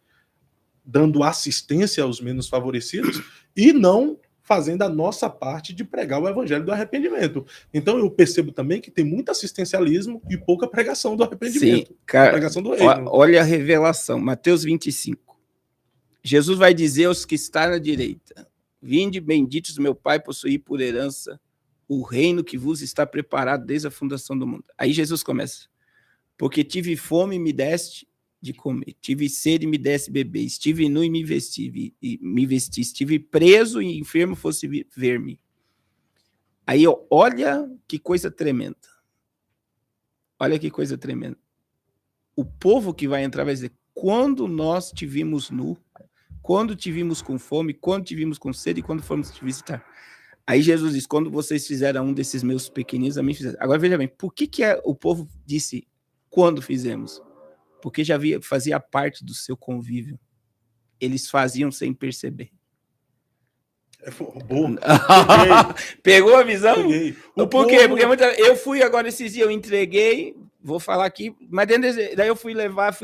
dando assistência aos menos favorecidos e não fazendo a nossa parte de pregar o evangelho do arrependimento. Então eu percebo também que tem muito assistencialismo e pouca pregação do arrependimento. Sim, cara, pregação do reino. Olha a revelação, Mateus 25. Jesus vai dizer aos que estão na direita: vinde benditos do meu Pai, possuí por herança o reino que vos está preparado desde a fundação do mundo. Aí Jesus começa: porque tive fome e me deste de comer, tive sede e me deste beber, estive nu e me vesti, estive preso e enfermo fosse ver-me. Aí, olha que coisa tremenda. Olha que coisa tremenda. O povo que vai entrar vai dizer: quando nós te vimos nu, quando te vimos com fome, quando te vimos com sede, quando fomos te visitar. Aí Jesus diz: quando vocês fizeram um desses meus pequeninos, a mim fizeram. Agora veja bem, por que o povo disse quando fizemos? Porque já fazia parte do seu convívio. Eles faziam sem perceber. Boa. Pegou a visão? Peguei. Por quê? Porque eu fui agora esses dias, eu entreguei, vou falar aqui, mas daí eu fui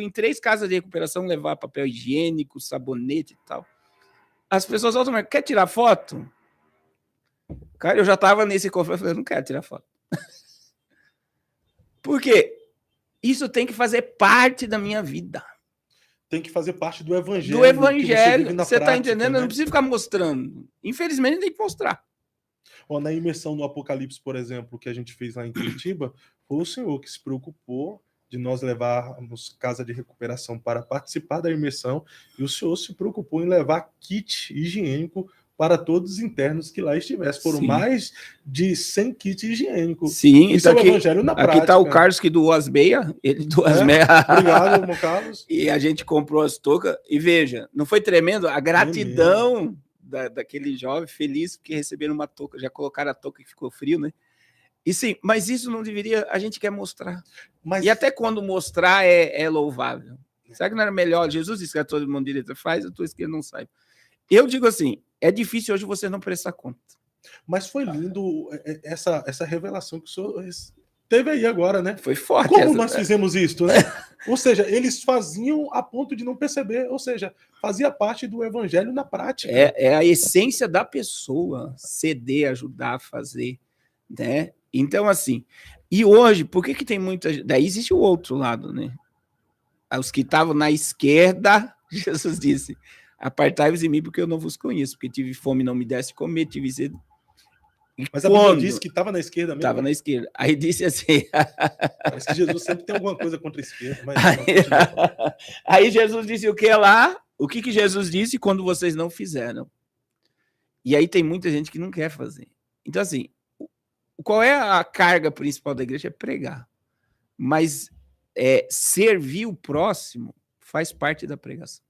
em 3 casas de recuperação levar papel higiênico, sabonete e tal. As pessoas automaticamente: quer tirar foto? Cara, eu já estava nesse conflito, eu falei: não quero tirar foto. Por quê? Isso tem que fazer parte da minha vida. Tem que fazer parte do evangelho. Do evangelho. Você está entendendo? Né? Eu não preciso ficar mostrando. Infelizmente, tem que mostrar. Na imersão no Apocalipse, por exemplo, que a gente fez lá em Curitiba, foi o senhor que se preocupou de nós levarmos casa de recuperação para participar da imersão, e o senhor se preocupou em levar kit higiênico para todos os internos que lá estivessem. Foram mais de 100 kits higiênicos. Sim, isso então é o evangelho na prática. Aqui está o Carlos que doou as meias. Ele doou as meias. Obrigado, irmão Carlos. E a gente comprou as toucas. E veja, não foi tremendo? A gratidão daquele jovem feliz porque receberam uma touca. Já colocaram a touca que ficou frio, né? E sim, mas isso não deveria... A gente quer mostrar. E até quando mostrar é louvável. Será que não era melhor? Jesus disse que a todo mundo direita faz, a tua esquerda não sai. Eu digo assim, é difícil hoje você não prestar conta. Mas foi lindo essa revelação que o senhor teve aí agora, né? Foi forte. Como nós fizemos isso, né? Ou seja, eles faziam a ponto de não perceber, ou seja, fazia parte do evangelho na prática. É a essência da pessoa, ceder, ajudar a fazer, né? Então, assim, e hoje, por que tem muita... Daí existe o outro lado, né? Os que estavam na esquerda, Jesus disse... Apartai-vos de mim, porque eu não vos conheço, porque tive fome, não me desse comer, tive sede. Mas a Bíblia disse que estava na esquerda mesmo? Estava na esquerda. Aí disse assim... Parece que Jesus sempre tem alguma coisa contra a esquerda. Mas aí Jesus disse o que lá? O que Jesus disse quando vocês não fizeram? E aí tem muita gente que não quer fazer. Então, assim, qual é a carga principal da igreja? É pregar. Mas servir o próximo faz parte da pregação.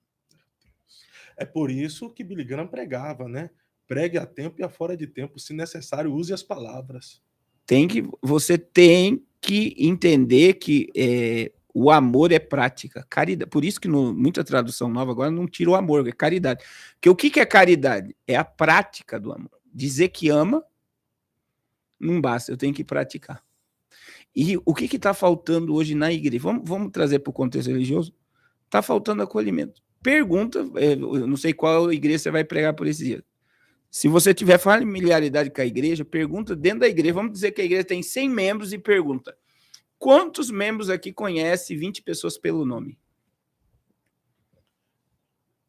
É por isso que Billy Graham pregava, né? Pregue a tempo e a fora de tempo. Se necessário, use as palavras. Você tem que entender que o amor é prática. Caridade. Por isso que muita tradução nova agora não tira o amor, é caridade. Porque o que é caridade? É a prática do amor. Dizer que ama não basta, eu tenho que praticar. E o que está faltando hoje na igreja? Vamos trazer para o contexto religioso? Está faltando acolhimento. Pergunta, eu não sei qual igreja você vai pregar por esse dia. Se você tiver familiaridade com a igreja, pergunta dentro da igreja. Vamos dizer que a igreja tem 100 membros e pergunta: quantos membros aqui conhecem 20 pessoas pelo nome?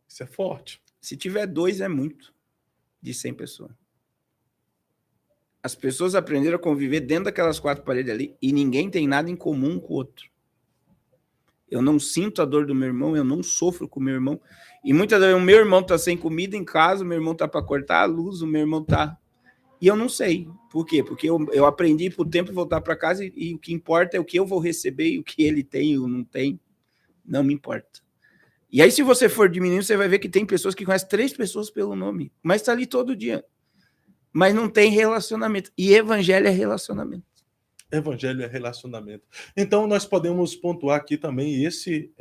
Isso é forte. Se tiver 2, é muito, de 100 pessoas. As pessoas aprenderam a conviver dentro daquelas 4 paredes ali e ninguém tem nada em comum com o outro. Eu não sinto a dor do meu irmão, eu não sofro com o meu irmão. E muitas vezes o meu irmão está sem comida em casa, o meu irmão está para cortar a luz, o meu irmão está... E eu não sei. Por quê? Porque eu aprendi por tempo voltar para casa e o que importa é o que eu vou receber e o que ele tem ou não tem. Não me importa. E aí, se você for diminuindo, você vai ver que tem pessoas que conhecem 3 pessoas pelo nome, mas está ali todo dia. Mas não tem relacionamento. E evangelho é relacionamento. Evangelho é relacionamento. Então, nós podemos pontuar aqui também esse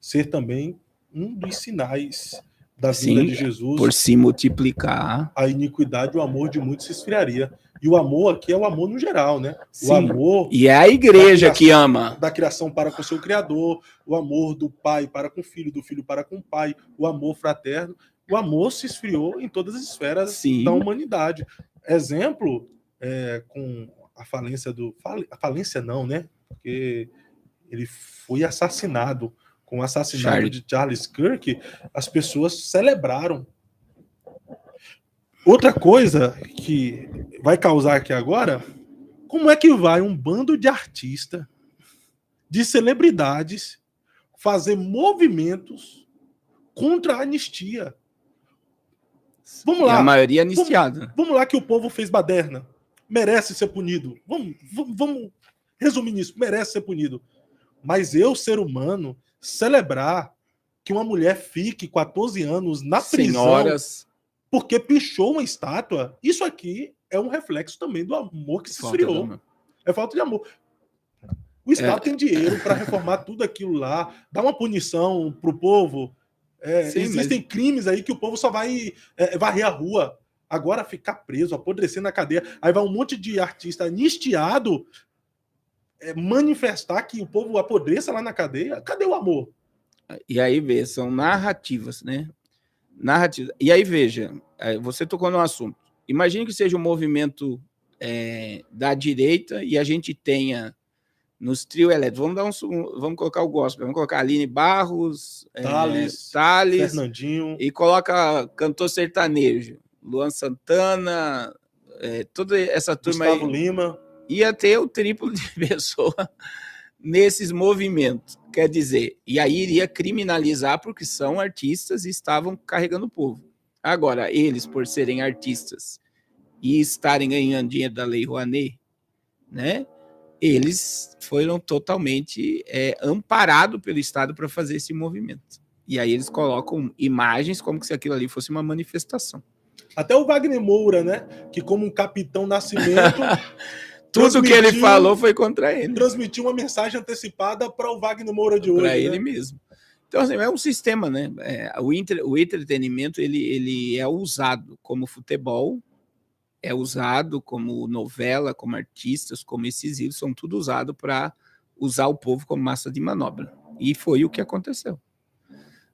ser também um dos sinais da vida de Jesus. Por se multiplicar. A iniquidade, o amor de muitos se esfriaria. E o amor aqui é o amor no geral, né? Sim. O amor... E é a igreja que ama. Da criação para com o seu Criador, o amor do pai para com o filho, do filho para com o pai, o amor fraterno. O amor se esfriou em todas as esferas da humanidade. Exemplo, com a falência a falência não, né? Porque ele foi assassinado. Com o assassinato de Charles Kirk, as pessoas celebraram. Outra coisa que vai causar aqui agora, como é que vai um bando de artistas, de celebridades, fazer movimentos contra a anistia? Vamos lá. E a maioria anistiada. Vamos lá que o povo fez baderna. Merece ser punido. Vamos resumir nisso. Merece ser punido. Mas eu, ser humano, celebrar que uma mulher fique 14 anos na prisão porque pichou uma estátua, isso aqui é um reflexo também do amor que se esfriou. É falta de amor. O Estado tem dinheiro para reformar tudo aquilo lá, dar uma punição para o povo. Existem crimes aí que o povo só vai varrer a rua. Agora ficar preso, apodrecer na cadeia. Aí vai um monte de artista anistiado manifestar que o povo apodreça lá na cadeia. Cadê o amor? E aí, vê, são narrativas, né? Narrativa. E aí, veja, você tocou no assunto. Imagine que seja um movimento da direita e a gente tenha nos trio elétricos. Vamos colocar o gospel, vamos colocar Aline Barros, Thales, Fernandinho, e coloca cantor sertanejo, Luan Santana, toda essa turma Gustavo aí. Lima. Ia ter o triplo de pessoa nesses movimentos. Quer dizer, e aí iria criminalizar porque são artistas e estavam carregando o povo. Agora, eles, por serem artistas e estarem ganhando dinheiro da Lei Rouanet, né, eles foram totalmente amparados pelo Estado para fazer esse movimento. E aí eles colocam imagens como se aquilo ali fosse uma manifestação. Até o Wagner Moura, né? Que como um Capitão Nascimento... Tudo que ele falou foi contra ele. Transmitiu uma mensagem antecipada para o Wagner Moura de hoje. Para ele mesmo. Então, assim, é um sistema, né? O entretenimento, ele é usado como futebol, é usado como novela, como artistas, como esses livros, são tudo usado para usar o povo como massa de manobra. E foi o que aconteceu.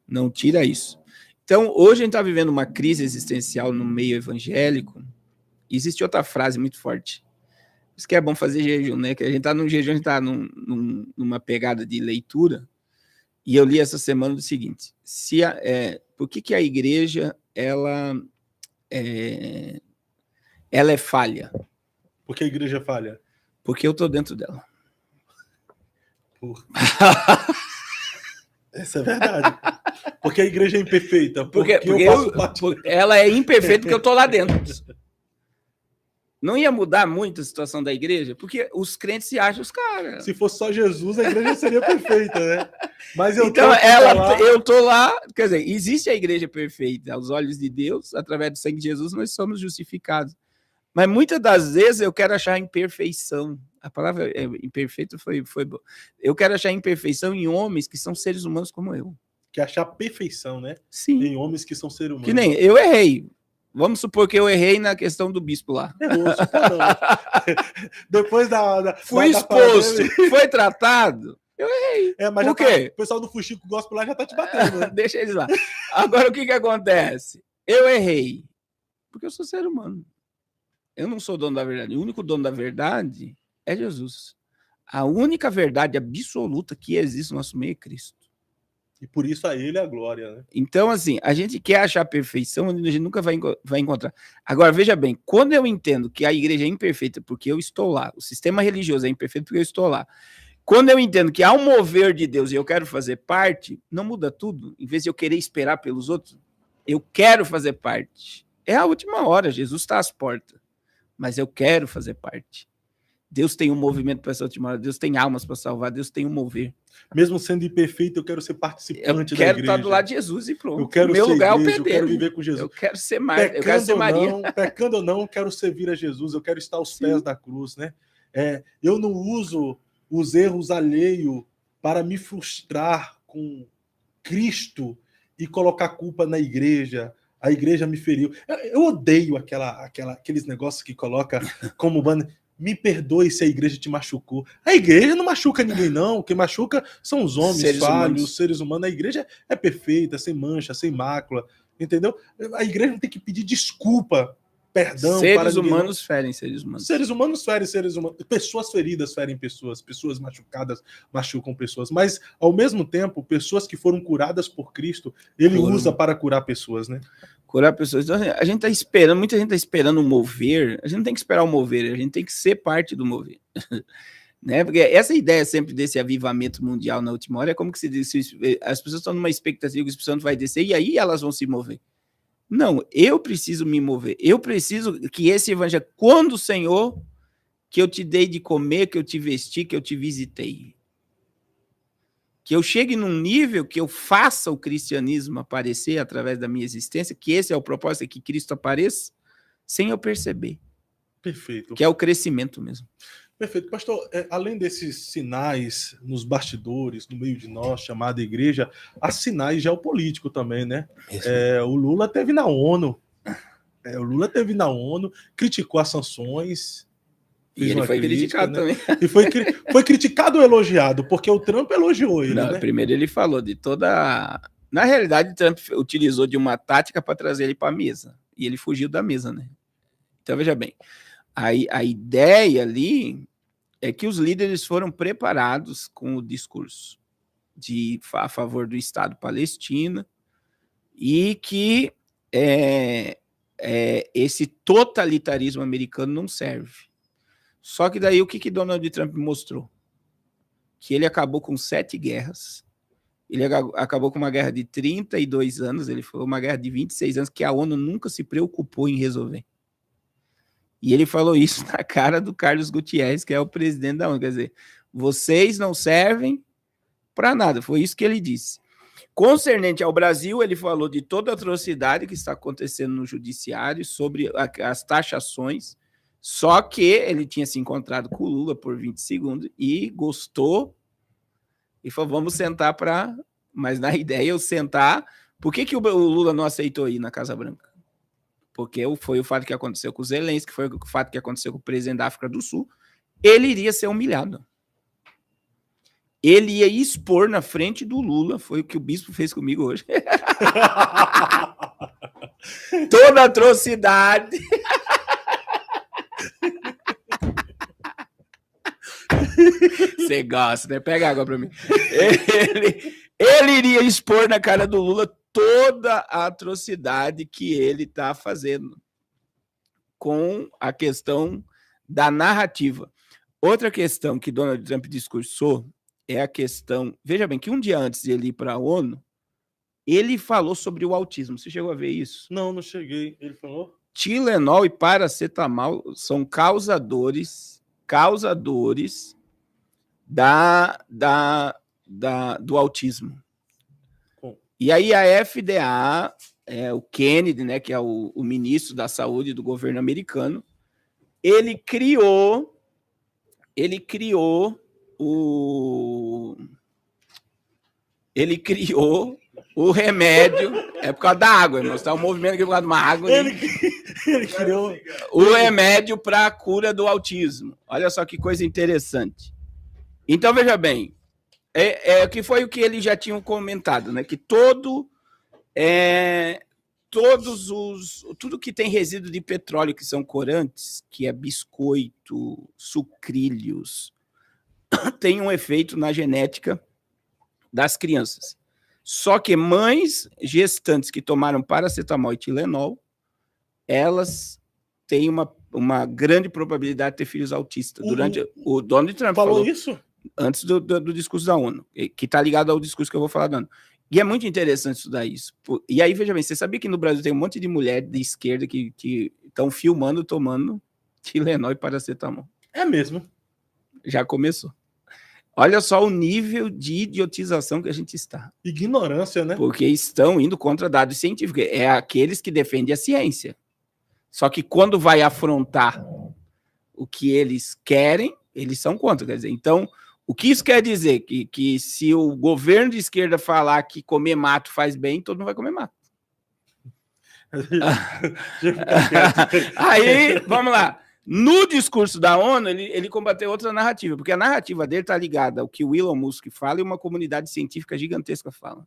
Não tira isso. Então, hoje a gente está vivendo uma crise existencial no meio evangélico. Existe outra frase muito forte. Isso que é bom fazer jejum, né? Que a gente está num jejum, a gente está numa pegada de leitura. E eu li essa semana o seguinte: por que a igreja ela é falha? Por que a igreja falha? Porque eu estou dentro dela. Essa é verdade. Porque a igreja é imperfeita. Porque ela é imperfeita porque eu estou lá dentro. Não ia mudar muito a situação da igreja, porque os crentes se acham os caras. Se fosse só Jesus, a igreja seria perfeita, né? Mas eu tô lá, quer dizer, existe a igreja perfeita aos olhos de Deus, através do sangue de Jesus nós somos justificados. Mas muitas das vezes eu quero achar imperfeição. A palavra imperfeito foi boa. Eu quero achar imperfeição em homens que são seres humanos como eu. Que achar perfeição, né? Sim. Em homens que são seres humanos. Que nem eu errei. Vamos supor que eu errei na questão do bispo lá. Errou, depois fui exposto, foi tratado, eu errei. Mas por quê? O pessoal do Fuxico Gospel lá já tá te batendo, né? Deixa eles lá. Agora, o que acontece? Eu errei, porque eu sou ser humano. Eu não sou dono da verdade. O único dono da verdade é Jesus. A única verdade absoluta que existe no nosso meio é Cristo. E por isso a ele é a glória, né? Então, assim, a gente quer achar perfeição onde a gente nunca vai encontrar. Agora, veja bem, quando eu entendo que a igreja é imperfeita porque eu estou lá, o sistema religioso é imperfeito porque eu estou lá, quando eu entendo que há um mover de Deus e eu quero fazer parte, não muda tudo. Em vez de eu querer esperar pelos outros, eu quero fazer parte. É a última hora, Jesus está às portas, mas eu quero fazer parte. Deus tem um movimento para essa última hora, Deus tem almas para salvar, Deus tem um mover. Mesmo sendo imperfeito, eu quero ser participante da igreja. Eu quero estar do lado de Jesus e pronto. Eu quero meu ser lugar igreja, é o pedreiro. Eu quero viver com Jesus. Eu quero ser Maria. Eu quero ser Maria. Pecando ou não, quero servir a Jesus. Eu quero estar aos pés da cruz, né? Eu não uso os erros alheios para me frustrar com Cristo e colocar culpa na igreja. A igreja me feriu. Eu odeio aqueles negócios que coloca como banner. Me perdoe se a igreja te machucou. A igreja não machuca ninguém, não. Quem machuca são os homens falhos, seres humanos. A igreja é perfeita, sem mancha, sem mácula. Entendeu? A igreja não tem que pedir desculpa, perdão. Seres humanos ferem seres humanos. Seres humanos ferem seres humanos. Pessoas feridas ferem pessoas. Pessoas machucadas machucam pessoas. Mas, ao mesmo tempo, pessoas que foram curadas por Cristo, ele usa para curar pessoas, né? Curar pessoas. Então, a gente está esperando, muita gente está esperando o mover. A gente não tem que esperar o mover, a gente tem que ser parte do mover. Né? Porque essa ideia sempre desse avivamento mundial na última hora é como que se diz, as pessoas estão numa expectativa que o Espírito Santo vai descer e aí elas vão se mover. Não, eu preciso me mover. Eu preciso que esse evangelho, quando o Senhor, que eu te dei de comer, que eu te vesti, que eu te visitei. Que eu chegue num nível que eu faça o cristianismo aparecer através da minha existência, que esse é o propósito, é que Cristo apareça, sem eu perceber. Perfeito. Que é o crescimento mesmo. Perfeito. Pastor, além desses sinais nos bastidores, no meio de nós, chamada igreja, há sinais geopolíticos também, né? O Lula teve na ONU. Criticou as sanções. E ele foi criticado, né? Também. E foi criticado ou elogiado? Porque o Trump elogiou ele, né? Primeiro ele falou de toda... Na realidade, o Trump utilizou de uma tática para trazer ele para a mesa. E ele fugiu da mesa, né? Então, veja bem. A ideia ali é que os líderes foram preparados com o discurso a favor do Estado palestino e que esse totalitarismo americano não serve. Só que daí o que Donald Trump mostrou? Que ele acabou com 7 guerras Ele acabou com uma guerra de 32 anos, ele falou uma guerra de 26 anos que a ONU nunca se preocupou em resolver. E ele falou isso na cara do Carlos Gutierrez, que é o presidente da ONU. Quer dizer, vocês não servem para nada. Foi isso que ele disse. Concernente ao Brasil, ele falou de toda a atrocidade que está acontecendo no judiciário, sobre as taxações, só que ele tinha se encontrado com o Lula por 20 segundos e gostou, e falou, vamos sentar para... Mas na ideia, eu sentar... Por que o Lula não aceitou ir na Casa Branca? Porque foi o fato que aconteceu com o Zelensky, foi o fato que aconteceu com o presidente da África do Sul. Ele iria ser humilhado. Ele ia expor na frente do Lula, foi o que o bispo fez comigo hoje. Toda atrocidade. Você gosta, né? Pega água para mim. Ele iria expor na cara do Lula toda a atrocidade que ele está fazendo com a questão da narrativa. Outra questão que Donald Trump discursou é a questão... Veja bem, que um dia antes de ele ir para a ONU, ele falou sobre o autismo. Você chegou a ver isso? Não cheguei. Ele falou? Tilenol e paracetamol são causadores do autismo. E aí a FDA, o Kennedy, né, que é o ministro da Saúde do governo americano, ele criou o remédio, é por causa da água, irmão. Está um movimento aqui por causa de uma água. Ele criou o remédio para a cura do autismo. Olha só que coisa interessante. Então, veja bem, que foi o que eles já tinham comentado, né? Que tudo que tem resíduo de petróleo, que são corantes, que é biscoito, sucrilhos, tem um efeito na genética das crianças. Só que mães gestantes que tomaram paracetamol e Tilenol, elas têm uma grande probabilidade de ter filhos autistas. Durante o Donald Trump falou isso antes do discurso da ONU, que está ligado ao discurso que eu vou falar da ONU. E é muito interessante estudar isso. E aí, veja bem, você sabia que no Brasil tem um monte de mulher de esquerda que estão filmando tomando Tilenol e paracetamol? É mesmo. Já começou. Olha só o nível de idiotização que a gente está. Ignorância, né? Porque estão indo contra dados científicos. É aqueles que defendem a ciência. Só que quando vai afrontar o que eles querem, eles são contra. Quer dizer, então, o que isso quer dizer? Que se o governo de esquerda falar que comer mato faz bem, todo mundo vai comer mato. Aí, vamos lá. No discurso da ONU, ele combateu outra narrativa, porque a narrativa dele está ligada ao que o Elon Musk fala e uma comunidade científica gigantesca fala.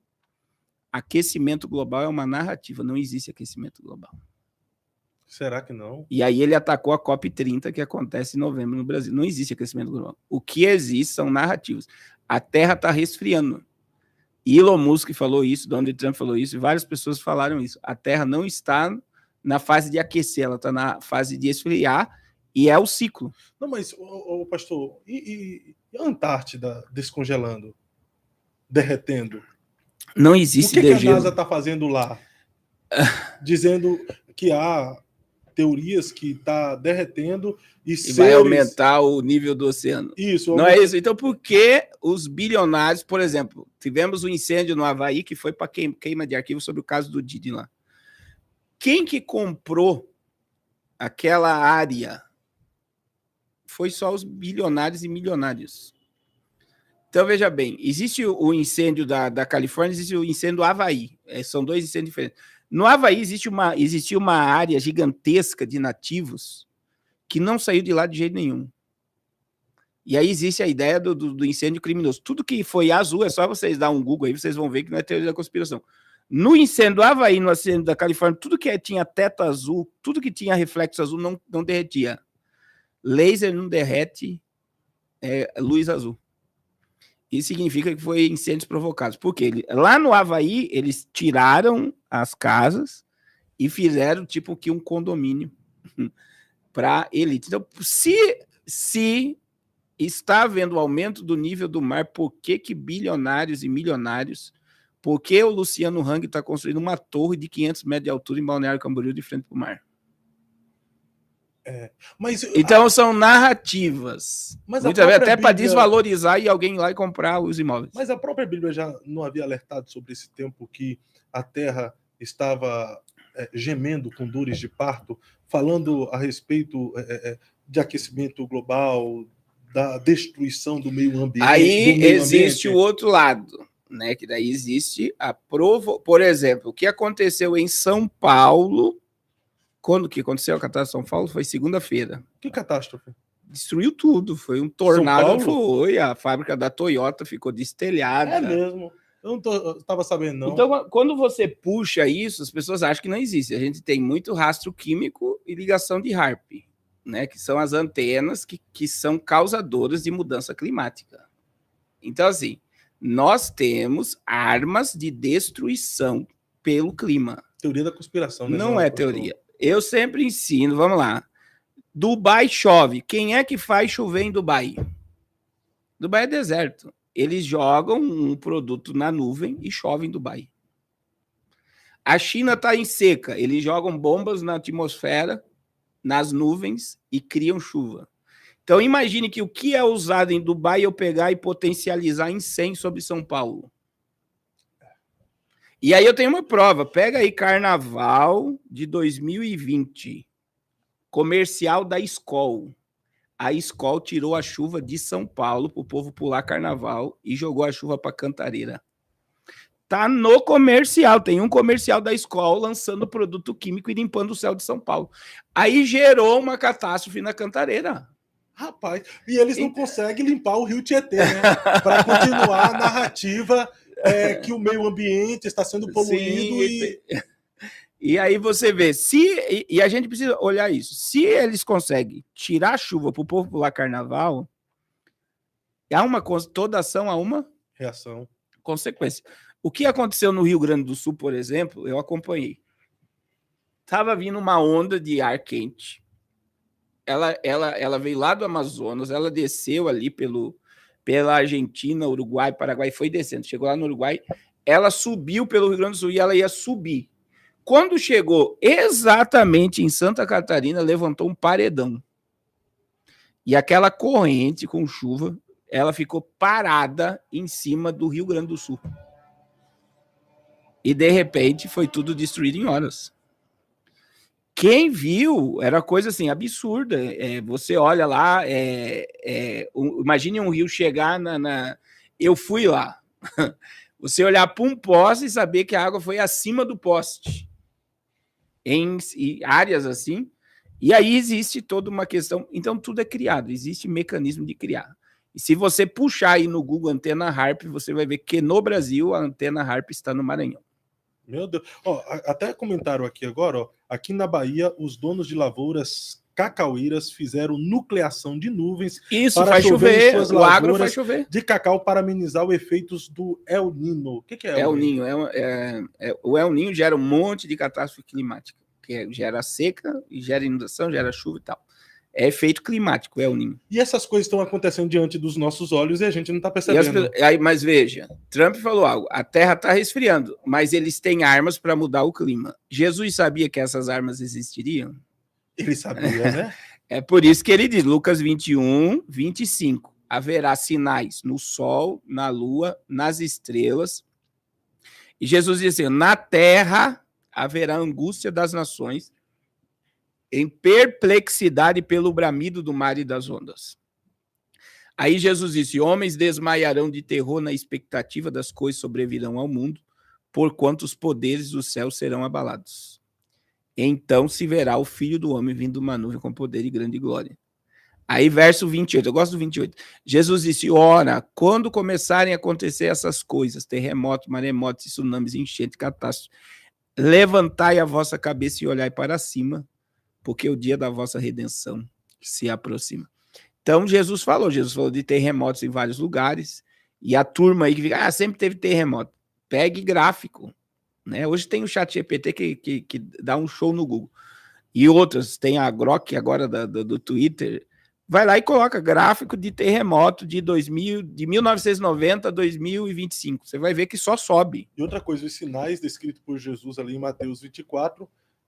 Aquecimento global é uma narrativa, não existe aquecimento global. Será que não? E aí ele atacou a COP30, que acontece em novembro no Brasil. Não existe aquecimento global. O que existe são narrativas. A Terra está resfriando. Elon Musk falou isso, Donald Trump falou isso, e várias pessoas falaram isso. A Terra não está na fase de aquecer, ela está na fase de esfriar, e é o ciclo. Não, mas, pastor, e a Antártida descongelando, derretendo? Não existe degelo. O que a NASA está fazendo lá? Dizendo que há teorias que está derretendo e vai aumentar o nível do oceano. Isso. Não é isso? Então, por que os bilionários, por exemplo, tivemos um incêndio no Havaí que foi para queima de arquivo sobre o caso do Didi lá. Quem que comprou aquela área foi só os bilionários e milionários. Então, veja bem, existe o incêndio da Califórnia, existe o incêndio do Havaí. São dois incêndios diferentes. No Havaí existia uma área gigantesca de nativos que não saiu de lá de jeito nenhum. E aí existe a ideia do incêndio criminoso. Tudo que foi azul, é só vocês dar um Google aí, vocês vão ver que não é teoria da conspiração. No incêndio do Havaí, no incêndio da Califórnia, tudo que tinha teto azul, tudo que tinha reflexo azul não derretia. Laser não derrete luz azul. Isso significa que foi incêndios provocados. Por quê? Lá no Havaí, eles tiraram as casas e fizeram tipo que um condomínio para elite. Então, se está havendo aumento do nível do mar, por que bilionários e milionários, por que o Luciano Hang está construindo uma torre de 500 metros de altura em Balneário Camboriú de frente para o mar? Então são narrativas. Muitas vezes até para desvalorizar e alguém ir lá e comprar os imóveis. Mas a própria Bíblia já não havia alertado sobre esse tempo que a terra estava gemendo com dores de parto, falando a respeito de aquecimento global, da destruição do meio ambiente. Aí existe o outro lado, né? Que daí existe a por exemplo, o que aconteceu em São Paulo. Quando que aconteceu a catástrofe em São Paulo? Foi segunda-feira. Que catástrofe? Destruiu tudo. Foi um tornado. Foi. A fábrica da Toyota ficou destelhada. É mesmo. Eu não estava sabendo, não. Então, quando você puxa isso, as pessoas acham que não existe. A gente tem muito rastro químico e ligação de HAARP, né? Que são as antenas que são causadoras de mudança climática. Então, assim, nós temos armas de destruição pelo clima. Teoria da conspiração, né? Não é teoria. Eu sempre ensino, vamos lá. Dubai chove. Quem é que faz chover em Dubai? Dubai é deserto. Eles jogam um produto na nuvem e chove em Dubai. A China está em seca. Eles jogam bombas na atmosfera, nas nuvens e criam chuva. Então imagine que o que é usado em Dubai eu pegar e potencializar em 100 sobre São Paulo. E aí eu tenho uma prova. Pega aí Carnaval de 2020. Comercial da Skol. A Skol tirou a chuva de São Paulo para o povo pular Carnaval e jogou a chuva para Cantareira. Tá no comercial. Tem um comercial da Skol lançando produto químico e limpando o céu de São Paulo. Aí gerou uma catástrofe na Cantareira. Rapaz, e eles não conseguem limpar o Rio Tietê, né? Para continuar a narrativa que o meio ambiente está sendo poluído. E aí você vê, e a gente precisa olhar isso. Se eles conseguem tirar a chuva para o povo pular Carnaval, toda ação há uma reação, consequência. O que aconteceu no Rio Grande do Sul, por exemplo, eu acompanhei. Estava vindo uma onda de ar quente. Ela veio lá do Amazonas, ela desceu ali pela Argentina, Uruguai, Paraguai, foi descendo. Chegou lá no Uruguai, ela subiu pelo Rio Grande do Sul e ela ia subir. Quando chegou exatamente em Santa Catarina, levantou um paredão. E aquela corrente com chuva, ela ficou parada em cima do Rio Grande do Sul. E, de repente, foi tudo destruído em horas. Quem viu, era coisa assim, absurda. Você olha lá, imagine um rio chegar Eu fui lá. Você olhar para um poste e saber que a água foi acima do poste. Em áreas assim. E aí existe toda uma questão. Então, tudo é criado. Existe mecanismo de criar. E se você puxar aí no Google Antena HAARP, você vai ver que no Brasil a Antena HAARP está no Maranhão. Meu Deus. Até comentaram aqui agora, aqui na Bahia, os donos de lavouras cacaueiras fizeram nucleação de nuvens. Isso, para faz chover, o agro faz chover. De cacau para amenizar os efeitos do El Niño. O que é El Niño? O El Niño gera um monte de catástrofe climática, que gera seca, gera inundação, gera chuva e tal. É efeito climático, El Niño. E essas coisas estão acontecendo diante dos nossos olhos e a gente não está percebendo. Mas veja, Trump falou algo, a Terra está resfriando, mas eles têm armas para mudar o clima. Jesus sabia que essas armas existiriam? Ele sabia, né? É por isso que ele diz, Lucas 21, 25, haverá sinais no sol, na lua, nas estrelas. E Jesus diz assim, na terra haverá angústia das nações, em perplexidade pelo bramido do mar e das ondas. Aí Jesus disse, homens desmaiarão de terror na expectativa das coisas sobrevirão ao mundo, porquanto os poderes do céu serão abalados. Então se verá o Filho do Homem vindo uma nuvem com poder e grande glória. Aí verso 28, eu gosto do 28. Jesus disse, ora, quando começarem a acontecer essas coisas, terremotos, maremotos, tsunamis, enchente, catástrofe, levantai a vossa cabeça e olhai para cima, porque o dia da vossa redenção se aproxima. Então, Jesus falou de terremotos em vários lugares, e a turma aí que fica, sempre teve terremoto. Pegue gráfico, né? Hoje tem o ChatGPT que dá um show no Google. E outras, tem a Grok agora do Twitter, vai lá e coloca gráfico de terremoto de 1990 a 2025. Você vai ver que só sobe. E outra coisa, os sinais descritos por Jesus ali em Mateus 24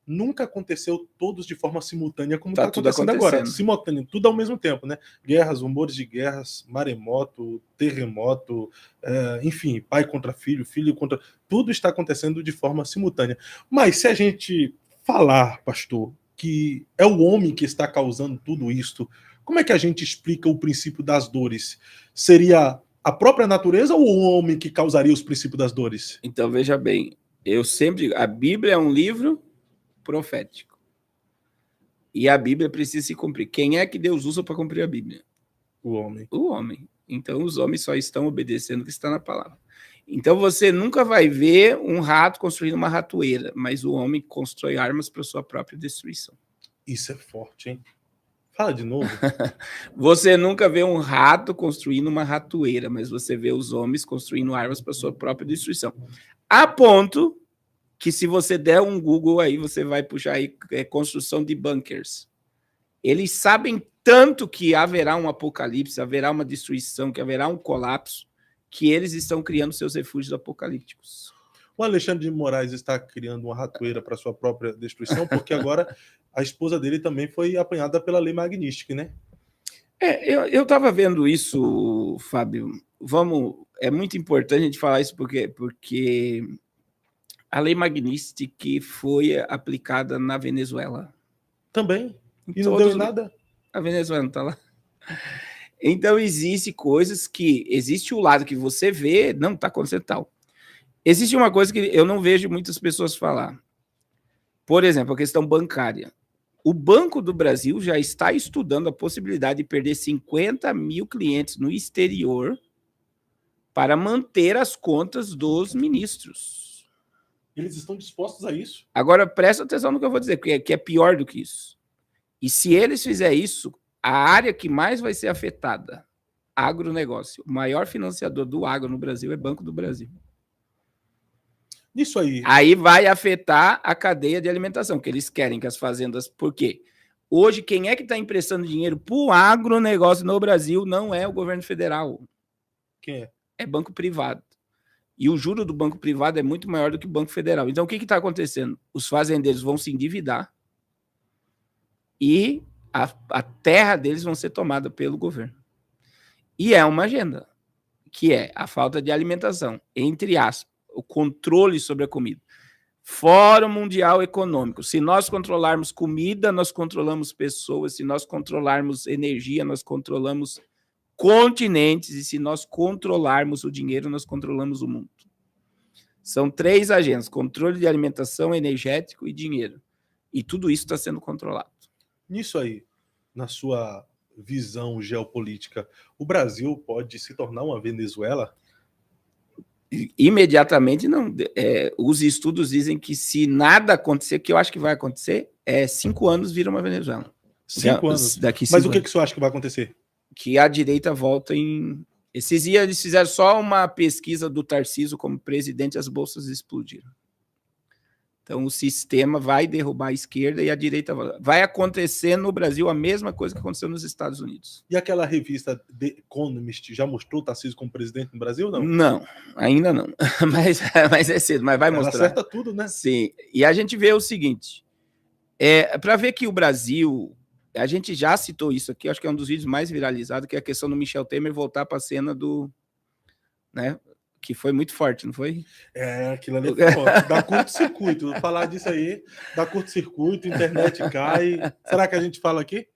nunca aconteceu todos de forma simultânea como está acontecendo agora. Simultâneo, tudo ao mesmo tempo, né? Guerras, rumores de guerras, maremoto, terremoto, enfim, pai contra filho, filho contra... Tudo está acontecendo de forma simultânea. Mas se a gente falar, pastor, que é o homem que está causando tudo isto, como é que a gente explica o princípio das dores? Seria a própria natureza ou o homem que causaria os princípios das dores? Então, veja bem, eu sempre digo, a Bíblia é um livro profético. E a Bíblia precisa se cumprir. Quem é que Deus usa para cumprir a Bíblia? O homem. O homem. Então, os homens só estão obedecendo o que está na palavra. Então, você nunca vai ver um rato construindo uma ratoeira, mas o homem constrói armas para sua própria destruição. Isso é forte, hein? Fala de novo. Você nunca vê um rato construindo uma ratoeira, mas você vê os homens construindo armas para sua própria destruição. A ponto que se você der um Google aí, você vai puxar aí construção de bunkers. Eles sabem tanto que haverá um apocalipse, haverá uma destruição, que haverá um colapso, que eles estão criando seus refúgios apocalípticos. O Alexandre de Moraes está criando uma ratoeira para sua própria destruição, porque agora a esposa dele também foi apanhada pela lei Magnística, né? Eu estava vendo isso, Fábio. É muito importante a gente falar isso porque a lei Magnística foi aplicada na Venezuela. Também. E não deu em nada? A Venezuela não está lá. Então, existe o lado que você vê, não está acontecendo tal. Existe uma coisa que eu não vejo muitas pessoas falar. Por exemplo, a questão bancária. O Banco do Brasil já está estudando a possibilidade de perder 50 mil clientes no exterior para manter as contas dos ministros. Eles estão dispostos a isso? Agora, presta atenção no que eu vou dizer, que é pior do que isso. E se eles fizerem isso, a área que mais vai ser afetada, agronegócio, o maior financiador do agro no Brasil é Banco do Brasil. Isso aí. Aí vai afetar a cadeia de alimentação, que eles querem que as fazendas... Por quê? Hoje, quem é que está emprestando dinheiro para o agronegócio no Brasil não é o governo federal. Quem é? É banco privado. E o juro do banco privado é muito maior do que o banco federal. Então, o que está acontecendo? Os fazendeiros vão se endividar e a terra deles vão ser tomada pelo governo. E é uma agenda, que é a falta de alimentação, entre aspas, o controle sobre a comida. Fórum Mundial Econômico. Se nós controlarmos comida, nós controlamos pessoas. Se nós controlarmos energia, nós controlamos continentes. E se nós controlarmos o dinheiro, nós controlamos o mundo. São 3 agendas: controle de alimentação, energético e dinheiro. E tudo isso está sendo controlado. Nisso aí, na sua visão geopolítica, o Brasil pode se tornar uma Venezuela? Imediatamente não. Os estudos dizem que se nada acontecer, que eu acho que vai acontecer, 5 anos vira uma Venezuela. 5 anos? Daqui 5 Mas anos. O que você acha que vai acontecer? Que a direita volta em... Esses dias eles fizeram só uma pesquisa do Tarcísio como presidente e as bolsas explodiram. Então o sistema vai derrubar a esquerda e a direita vai acontecer no Brasil a mesma coisa que aconteceu nos Estados Unidos. E aquela revista The Economist já mostrou o Tarcísio como presidente no Brasil, não? Não, ainda não. mas é cedo, mas vai mostrar. Ela acerta tudo, né? Sim. E a gente vê o seguinte, para ver que o Brasil, a gente já citou isso aqui, acho que é um dos vídeos mais viralizados, que é a questão do Michel Temer voltar para a cena do... Né? Que foi muito forte, não foi? Aquilo ali foi forte. Dá curto-circuito. Falar disso aí, dá curto-circuito, internet cai. Será que a gente fala aqui?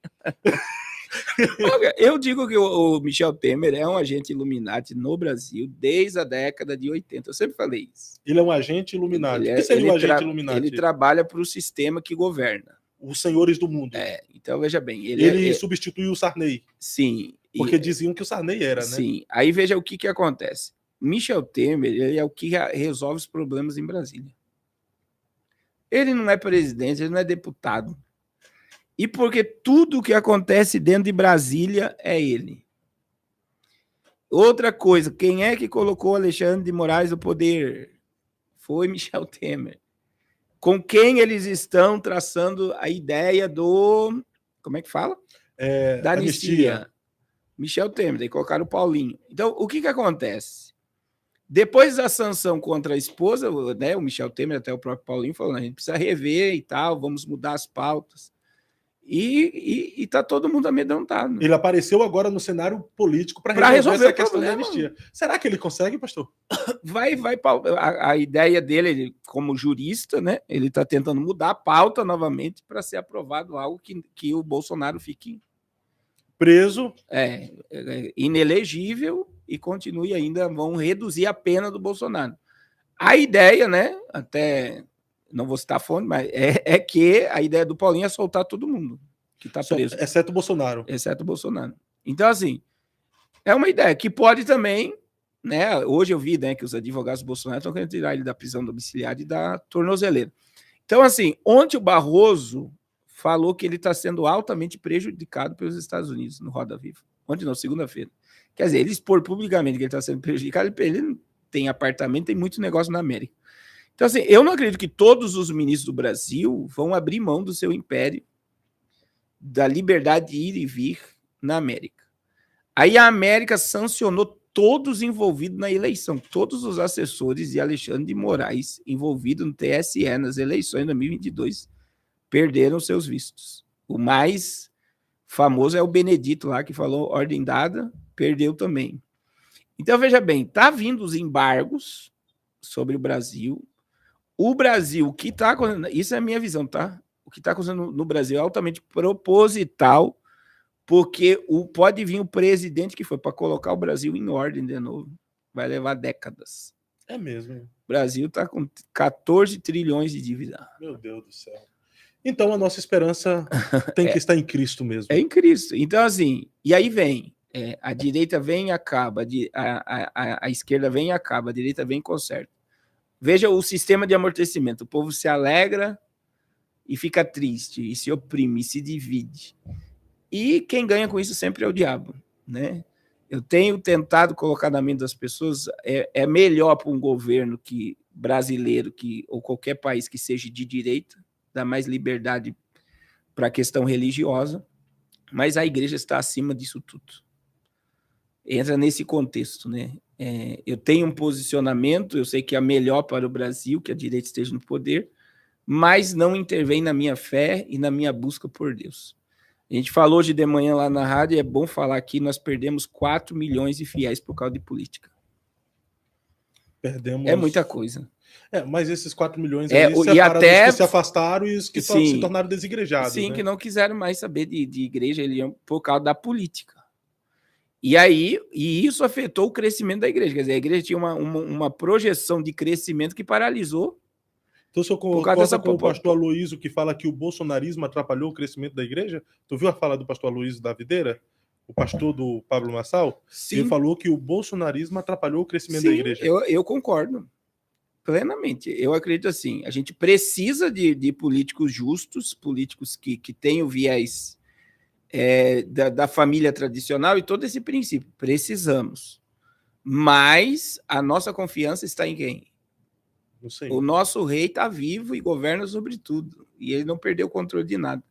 Eu digo que o Michel Temer é um agente Illuminati no Brasil desde a década de 80. Eu sempre falei isso. Ele é um agente Illuminati. O que seria um agente Illuminati? Ele trabalha para o sistema que governa. Os senhores do mundo. Então, veja bem. Ele substituiu o Sarney. Sim. Porque diziam que o Sarney era, né? Sim. Aí veja o que acontece. Michel Temer, ele é o que resolve os problemas em Brasília. Ele não é presidente, ele não é deputado. E porque tudo o que acontece dentro de Brasília é ele. Outra coisa, quem é que colocou Alexandre de Moraes no poder? Foi Michel Temer. Com quem eles estão traçando a ideia do... Como é que fala? da anistia. Michel Temer, daí colocaram o Paulinho. Então, o que acontece? Depois da sanção contra a esposa, né, o Michel Temer, até o próprio Paulinho, falou: a gente precisa rever e tal, vamos mudar as pautas. E tá todo mundo amedrontado. Ele apareceu agora no cenário político para resolver essa questão da anistia. Será que ele consegue, pastor? Vai. A ideia dele, ele, como jurista, né? Ele está tentando mudar a pauta novamente para ser aprovado algo que o Bolsonaro fique preso. Inelegível e continue ainda, vão reduzir a pena do Bolsonaro. A ideia, né? Até não vou citar a fonte, mas é que a ideia do Paulinho é soltar todo mundo que está preso. Exceto o Bolsonaro. Exceto o Bolsonaro. Então, assim, é uma ideia que pode também, né? Hoje eu vi, né, que os advogados do Bolsonaro estão querendo tirar ele da prisão domiciliar e da tornozeleira. Então, assim, ontem o Barroso falou que ele está sendo altamente prejudicado pelos Estados Unidos no Roda Viva. Ontem não, segunda-feira. Quer dizer, ele expor publicamente que ele está sendo prejudicado, ele tem apartamento, tem muito negócio na América. Então, assim, eu não acredito que todos os ministros do Brasil vão abrir mão do seu império, da liberdade de ir e vir na América. Aí a América sancionou todos envolvidos na eleição, todos os assessores de Alexandre de Moraes envolvidos no TSE nas eleições de 2022 perderam seus vistos. O mais famoso é o Benedito lá, que falou ordem dada, perdeu também. Então, veja bem, tá vindo os embargos sobre o Brasil. O Brasil, o que está acontecendo, isso é a minha visão, tá? O que está acontecendo no Brasil é altamente proposital, porque pode vir o presidente que foi para colocar o Brasil em ordem de novo. Vai levar décadas. É mesmo. O Brasil está com 14 trilhões de dívida. Meu Deus do céu. Então a nossa esperança tem que estar em Cristo mesmo. É em Cristo. Então, assim, e aí vem, a direita vem e acaba, a esquerda vem e acaba, a direita vem e conserta. Veja o sistema de amortecimento. O povo se alegra e fica triste, e se oprime, e se divide. E quem ganha com isso sempre é o diabo, né? Eu tenho tentado colocar na mente das pessoas, é melhor para um governo brasileiro ou qualquer país que seja de direita, dá mais liberdade para a questão religiosa, mas a igreja está acima disso tudo. Entra nesse contexto, né? Eu tenho um posicionamento, eu sei que é melhor para o Brasil que a direita esteja no poder, mas não intervém na minha fé e na minha busca por Deus. A gente falou hoje de manhã lá na rádio, é bom falar aqui, nós perdemos 4 milhões de fiéis por causa de política. Perdemos... É muita coisa. Mas esses 4 milhões e até os que se afastaram e os que se tornaram desigrejados. Sim, né? Que não quiseram mais saber de igreja, por causa da política. E isso afetou o crescimento da igreja. Quer dizer, a igreja tinha uma projeção de crescimento que paralisou. Então, o senhor concorda com o pastor Aloysio, que fala que o bolsonarismo atrapalhou o crescimento da igreja? Tu viu a fala do pastor Aloysio da Videira? O pastor do Pablo Massal? Sim. Ele falou que o bolsonarismo atrapalhou o crescimento da igreja. Eu concordo plenamente. Eu acredito assim, a gente precisa de políticos justos, políticos que tenham viés da família tradicional e todo esse princípio. Precisamos. Mas a nossa confiança está em quem? O nosso rei está vivo e governa sobre tudo. E ele não perdeu o controle de nada.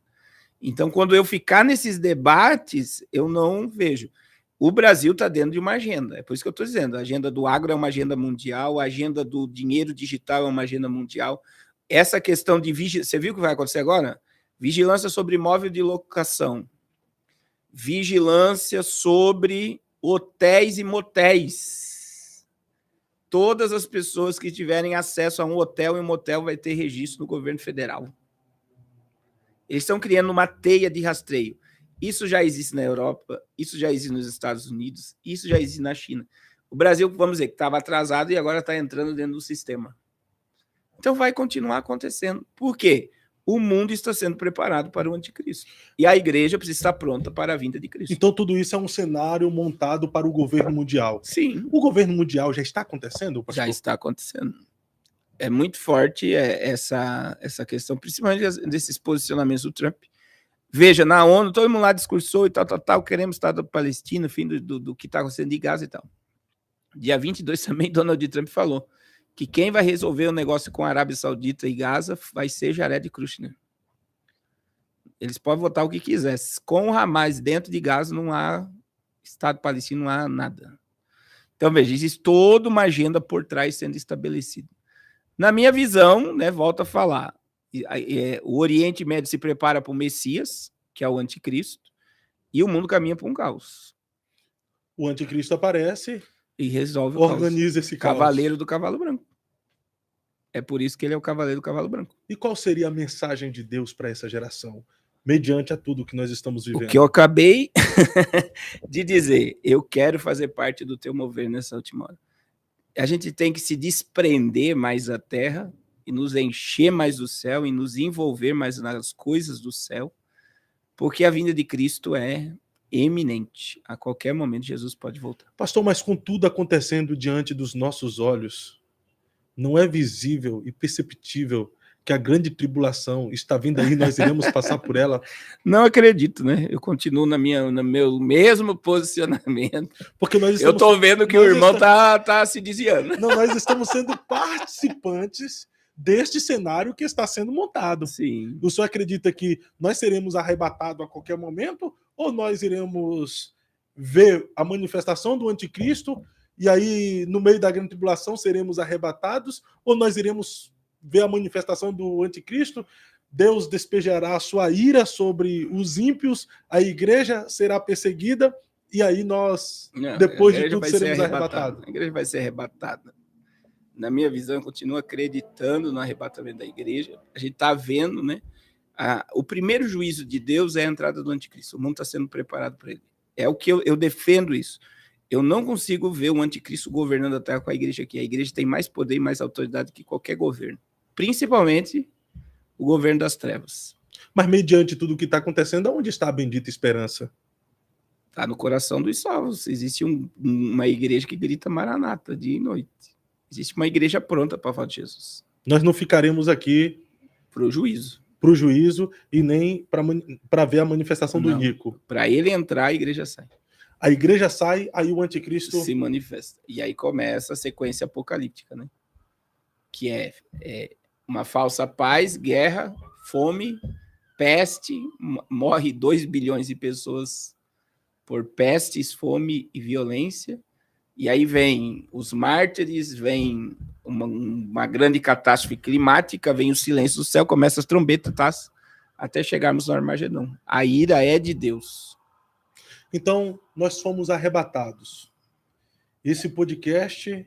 Então, quando eu ficar nesses debates, eu não vejo. O Brasil está dentro de uma agenda. É por isso que eu estou dizendo. A agenda do agro é uma agenda mundial, a agenda do dinheiro digital é uma agenda mundial. Essa questão de vigilância... Você viu o que vai acontecer agora? Vigilância sobre imóvel de locação. Vigilância sobre hotéis e motéis. Todas as pessoas que tiverem acesso a um hotel e um motel vai ter registro no governo federal. Eles estão criando uma teia de rastreio. Isso já existe na Europa, isso já existe nos Estados Unidos, isso já existe na China. O Brasil, vamos dizer, que estava atrasado e agora está entrando dentro do sistema. Então vai continuar acontecendo. Por quê? O mundo está sendo preparado para o anticristo. E a igreja precisa estar pronta para a vinda de Cristo. Então tudo isso é um cenário montado para o governo mundial. Sim. O governo mundial já está acontecendo, pastor? Já está acontecendo. É muito forte essa questão, principalmente desses posicionamentos do Trump. Veja, na ONU, todo mundo lá discursou e tal, queremos Estado da Palestina, fim do que está acontecendo de Gaza e tal. Dia 22 também, Donald Trump falou que quem vai resolver o negócio com a Arábia Saudita e Gaza vai ser Jared Kushner. Eles podem votar o que quiser. Com o Hamas dentro de Gaza não há Estado palestino, não há nada. Então, veja, existe toda uma agenda por trás sendo estabelecida. Na minha visão, né, volto a falar, o Oriente Médio se prepara para o Messias, que é o anticristo, e o mundo caminha para um caos. O anticristo aparece e resolve o organiza caos. Esse caos. Cavaleiro do Cavalo Branco. É por isso que ele é o Cavaleiro do Cavalo Branco. E qual seria a mensagem de Deus para essa geração, mediante a tudo que nós estamos vivendo? O que eu acabei de dizer, eu quero fazer parte do teu mover nessa última hora. A gente tem que se desprender mais da terra e nos encher mais do céu e nos envolver mais nas coisas do céu, porque a vinda de Cristo é eminente. A qualquer momento Jesus pode voltar. Pastor, mas com tudo acontecendo diante dos nossos olhos, não é visível e perceptível que a grande tribulação está vindo aí, nós iremos passar por ela? Não acredito, né? Eu continuo no meu mesmo posicionamento. Porque nós estamos, eu estou vendo que o irmão tá se desviando. Não, nós estamos sendo participantes deste cenário que está sendo montado. Sim. O senhor acredita que nós seremos arrebatados a qualquer momento? Ou nós iremos ver a manifestação do anticristo e aí, no meio da grande tribulação, seremos arrebatados? Ou nós iremos ver a manifestação do anticristo? Deus despejará a sua ira sobre os ímpios, a igreja será perseguida e aí nós, depois de tudo, seremos arrebatados. A igreja vai ser arrebatada. Na minha visão, eu continuo acreditando no arrebatamento da igreja. A gente está vendo, né? O primeiro juízo de Deus é a entrada do anticristo. O mundo está sendo preparado para ele. É o que eu defendo isso. Eu não consigo ver o anticristo governando a terra com a igreja aqui. A igreja tem mais poder e mais autoridade que qualquer governo. Principalmente o governo das trevas. Mas mediante tudo o que está acontecendo, onde está a bendita esperança? Está no coração dos salvos. Existe uma igreja que grita Maranata dia e noite. Existe uma igreja pronta para falar de Jesus. Nós não ficaremos aqui para o juízo. Para o juízo e nem para ver a manifestação do Nico. Para ele entrar, a igreja sai. A igreja sai, aí o anticristo se manifesta. E aí começa a sequência apocalíptica, né? Que é uma falsa paz, guerra, fome, peste, morre 2 bilhões de pessoas por pestes, fome e violência. E aí vem os mártires, vem uma grande catástrofe climática, vem o silêncio do céu, começa as trombetas, até chegarmos no Armagedon. A ira é de Deus. Então, nós fomos arrebatados. Esse podcast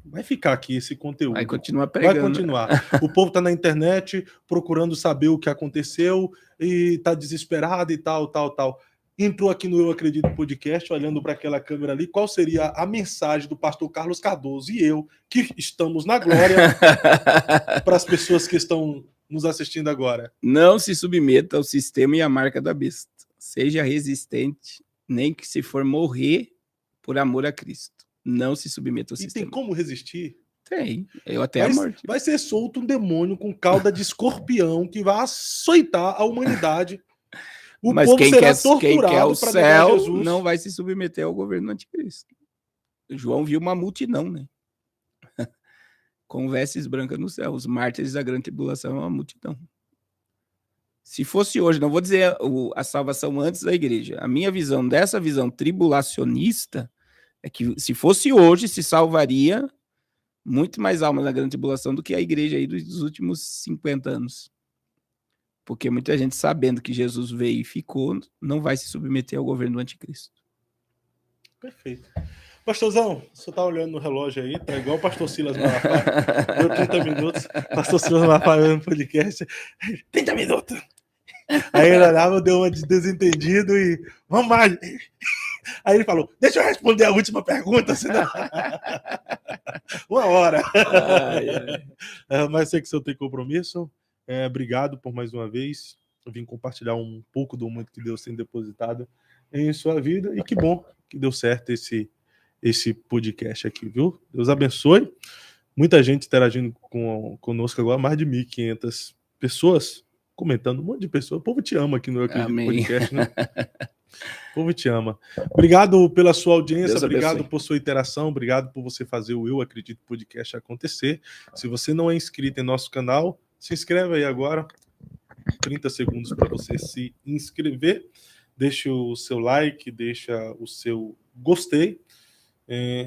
vai ficar aqui esse conteúdo. Vai continuar pregando. Vai continuar. O povo está na internet procurando saber o que aconteceu e está desesperado e tal. Entrou aqui no Eu Acredito Podcast, olhando para aquela câmera ali, qual seria a mensagem do pastor Carlos Cardoso e eu, que estamos na glória, para as pessoas que estão nos assistindo agora? Não se submeta ao sistema e à marca da besta. Seja resistente, nem que se for morrer por amor a Cristo. Não se submeta ao sistema. E tem como resistir? Tem, eu até a morte. Vai ser solto um demônio com cauda de escorpião que vai açoitar a humanidade. Mas quem quer o céu não vai se submeter ao governo do anticristo. João viu uma multidão, né? Com vestes brancas no céu. Os mártires da grande tribulação é uma multidão. Se fosse hoje, não vou dizer a salvação antes da igreja. A minha visão dessa visão tribulacionista é que se fosse hoje, se salvaria muito mais almas na grande tribulação do que a igreja aí dos últimos 50 anos. Porque muita gente, sabendo que Jesus veio e ficou, não vai se submeter ao governo do anticristo. Perfeito. Pastorzão, você tá olhando no relógio aí, tá igual o pastor Silas Malafaia. Deu 30 minutos, pastor Silas Malafaia no podcast. 30 minutos! Aí ele olhava, deu uma de desentendido e vamos mais. Aí ele falou, deixa eu responder a última pergunta, senão... 1 hora. Mas sei que o senhor tem compromisso. Obrigado por mais uma vez. Eu vim compartilhar um pouco do muito que Deus tem depositado em sua vida. E que bom que deu certo esse podcast aqui, viu? Deus abençoe. Muita gente interagindo conosco agora, mais de 1.500 pessoas comentando, um monte de pessoas. O povo te ama aqui no Eu Acredito Podcast, né? O povo te ama. Obrigado pela sua audiência, obrigado por sua interação, obrigado por você fazer o Eu Acredito Podcast acontecer. Se você não é inscrito em nosso canal, se inscreve aí agora. 30 segundos para você se inscrever. Deixe o seu like, deixa o seu gostei,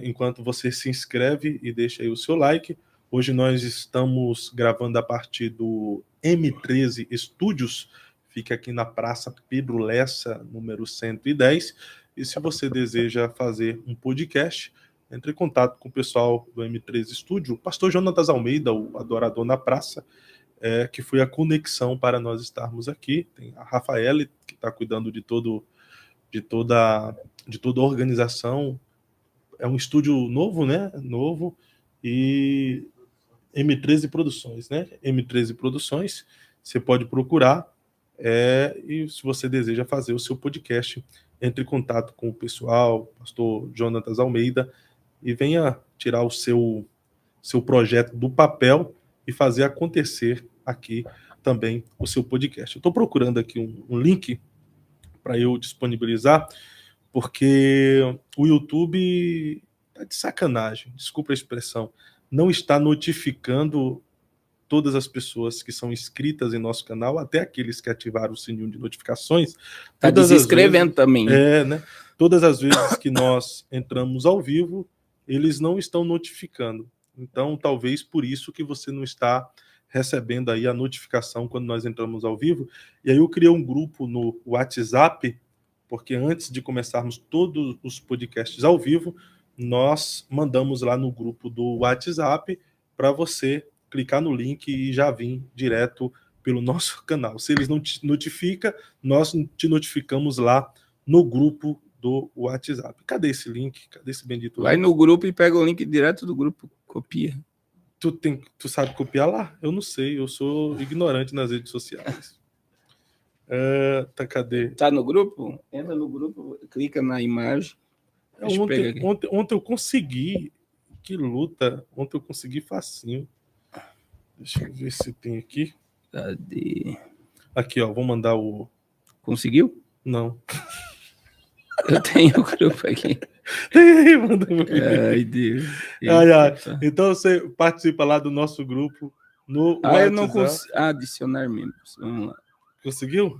enquanto você se inscreve e deixa aí o seu like. Hoje nós estamos gravando a partir do M13 Studios, fica aqui na Praça Pedro Lessa, número 110. E se você deseja fazer um podcast, entre em contato com o pessoal do M13 Studio, o pastor Jonatas Almeida, o adorador na praça, que foi a conexão para nós estarmos aqui. Tem a Rafaela, que está cuidando de toda a organização. É um estúdio novo, né? Novo. E M13 Produções, né? M13 Produções, você pode procurar. E se você deseja fazer o seu podcast, entre em contato com o pessoal, pastor Jonatas Almeida, e venha tirar o seu projeto do papel e fazer acontecer aqui também o seu podcast. Eu estou procurando aqui um link para eu disponibilizar, porque o YouTube está de sacanagem, desculpa a expressão, não está notificando todas as pessoas que são inscritas em nosso canal, até aqueles que ativaram o sininho de notificações. Está desinscrevendo também. Né? Todas as vezes que nós entramos ao vivo, eles não estão notificando. Então, talvez por isso que você não está recebendo aí a notificação quando nós entramos ao vivo. E aí eu criei um grupo no WhatsApp, porque antes de começarmos todos os podcasts ao vivo, nós mandamos lá no grupo do WhatsApp para você clicar no link e já vir direto pelo nosso canal. Se eles não te notificam, nós te notificamos lá no grupo do WhatsApp. Cadê esse link? Cadê esse bendito link? Vai no grupo e pega o link direto do grupo, copia. Tu sabe copiar lá? Eu não sei, eu sou ignorante nas redes sociais. Cadê? Tá no grupo? Entra no grupo, clica na imagem. Ontem eu consegui. Que luta. Ontem eu consegui facinho. Deixa eu ver se tem aqui. Cadê? Aqui, ó. Vou mandar o... Conseguiu? Não. Eu tenho o grupo aqui. Manda Ai, Deus. Então você participa lá do nosso grupo no WhatsApp. Eu não consigo. Adicionar membros. Vamos lá. Conseguiu?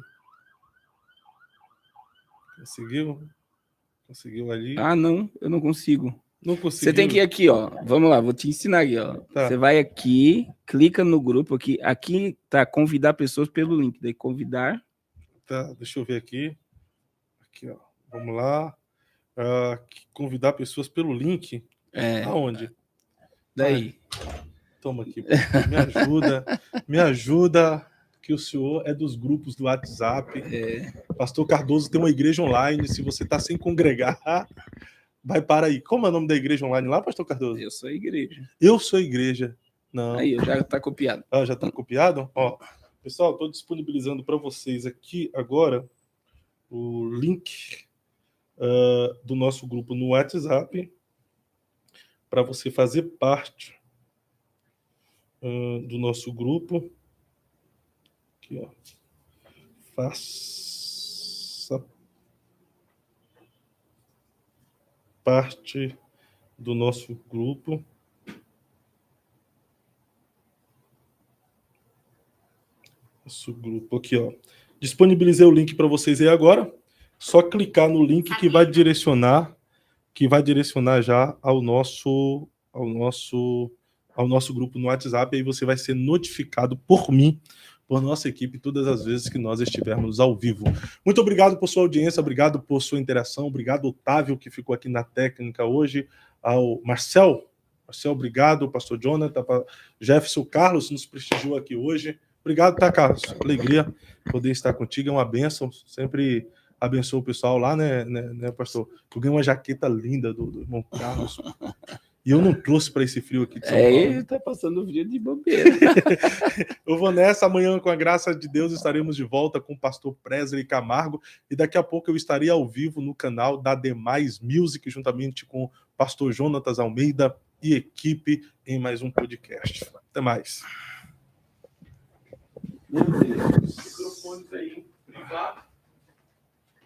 Conseguiu ali? Não, eu não consigo. Não conseguiu. Você tem que ir aqui, ó. Vamos lá, vou te ensinar aqui, ó. Tá. Você vai aqui, clica no grupo aqui. Aqui tá convidar pessoas pelo link. Daí convidar. Tá, deixa eu ver aqui. Aqui, ó. Vamos lá. Convidar pessoas pelo link. Aonde? Daí. Toma aqui. Me ajuda, que o senhor é dos grupos do WhatsApp. Pastor Cardoso tem uma igreja online. Se você está sem congregar, vai para aí. Como é o nome da igreja online lá, Pastor Cardoso? Eu sou igreja. Eu sou igreja. Não. Aí, já está copiado. Já está copiado? Ó, pessoal, estou disponibilizando para vocês aqui agora o link do nosso grupo no WhatsApp para você fazer parte do nosso grupo. Aqui, ó. Faça parte do nosso grupo. Nosso grupo aqui, ó. Disponibilizei o link para vocês aí agora. Só clicar no link que vai direcionar já ao nosso grupo no WhatsApp. Aí você vai ser notificado por mim, por nossa equipe, todas as vezes que nós estivermos ao vivo. Muito obrigado por sua audiência, obrigado por sua interação, obrigado, Otávio, que ficou aqui na técnica hoje, ao Marcel, obrigado, pastor Jonathan, Jefferson, Carlos nos prestigiou aqui hoje. Obrigado, tá, Carlos? Alegria poder estar contigo, é uma bênção, sempre abençoa o pessoal lá, né, pastor? Eu ganhei uma jaqueta linda do irmão Carlos. E eu não trouxe para esse frio aqui de São Paulo. Ele tá passando frio de bobeira. Eu vou nessa. Amanhã, com a graça de Deus, estaremos de volta com o pastor Presley Camargo. E daqui a pouco eu estarei ao vivo no canal da Demais Music, juntamente com o pastor Jonatas Almeida e equipe, em mais um podcast. Até mais. Meu Deus. Microfones aí, privado.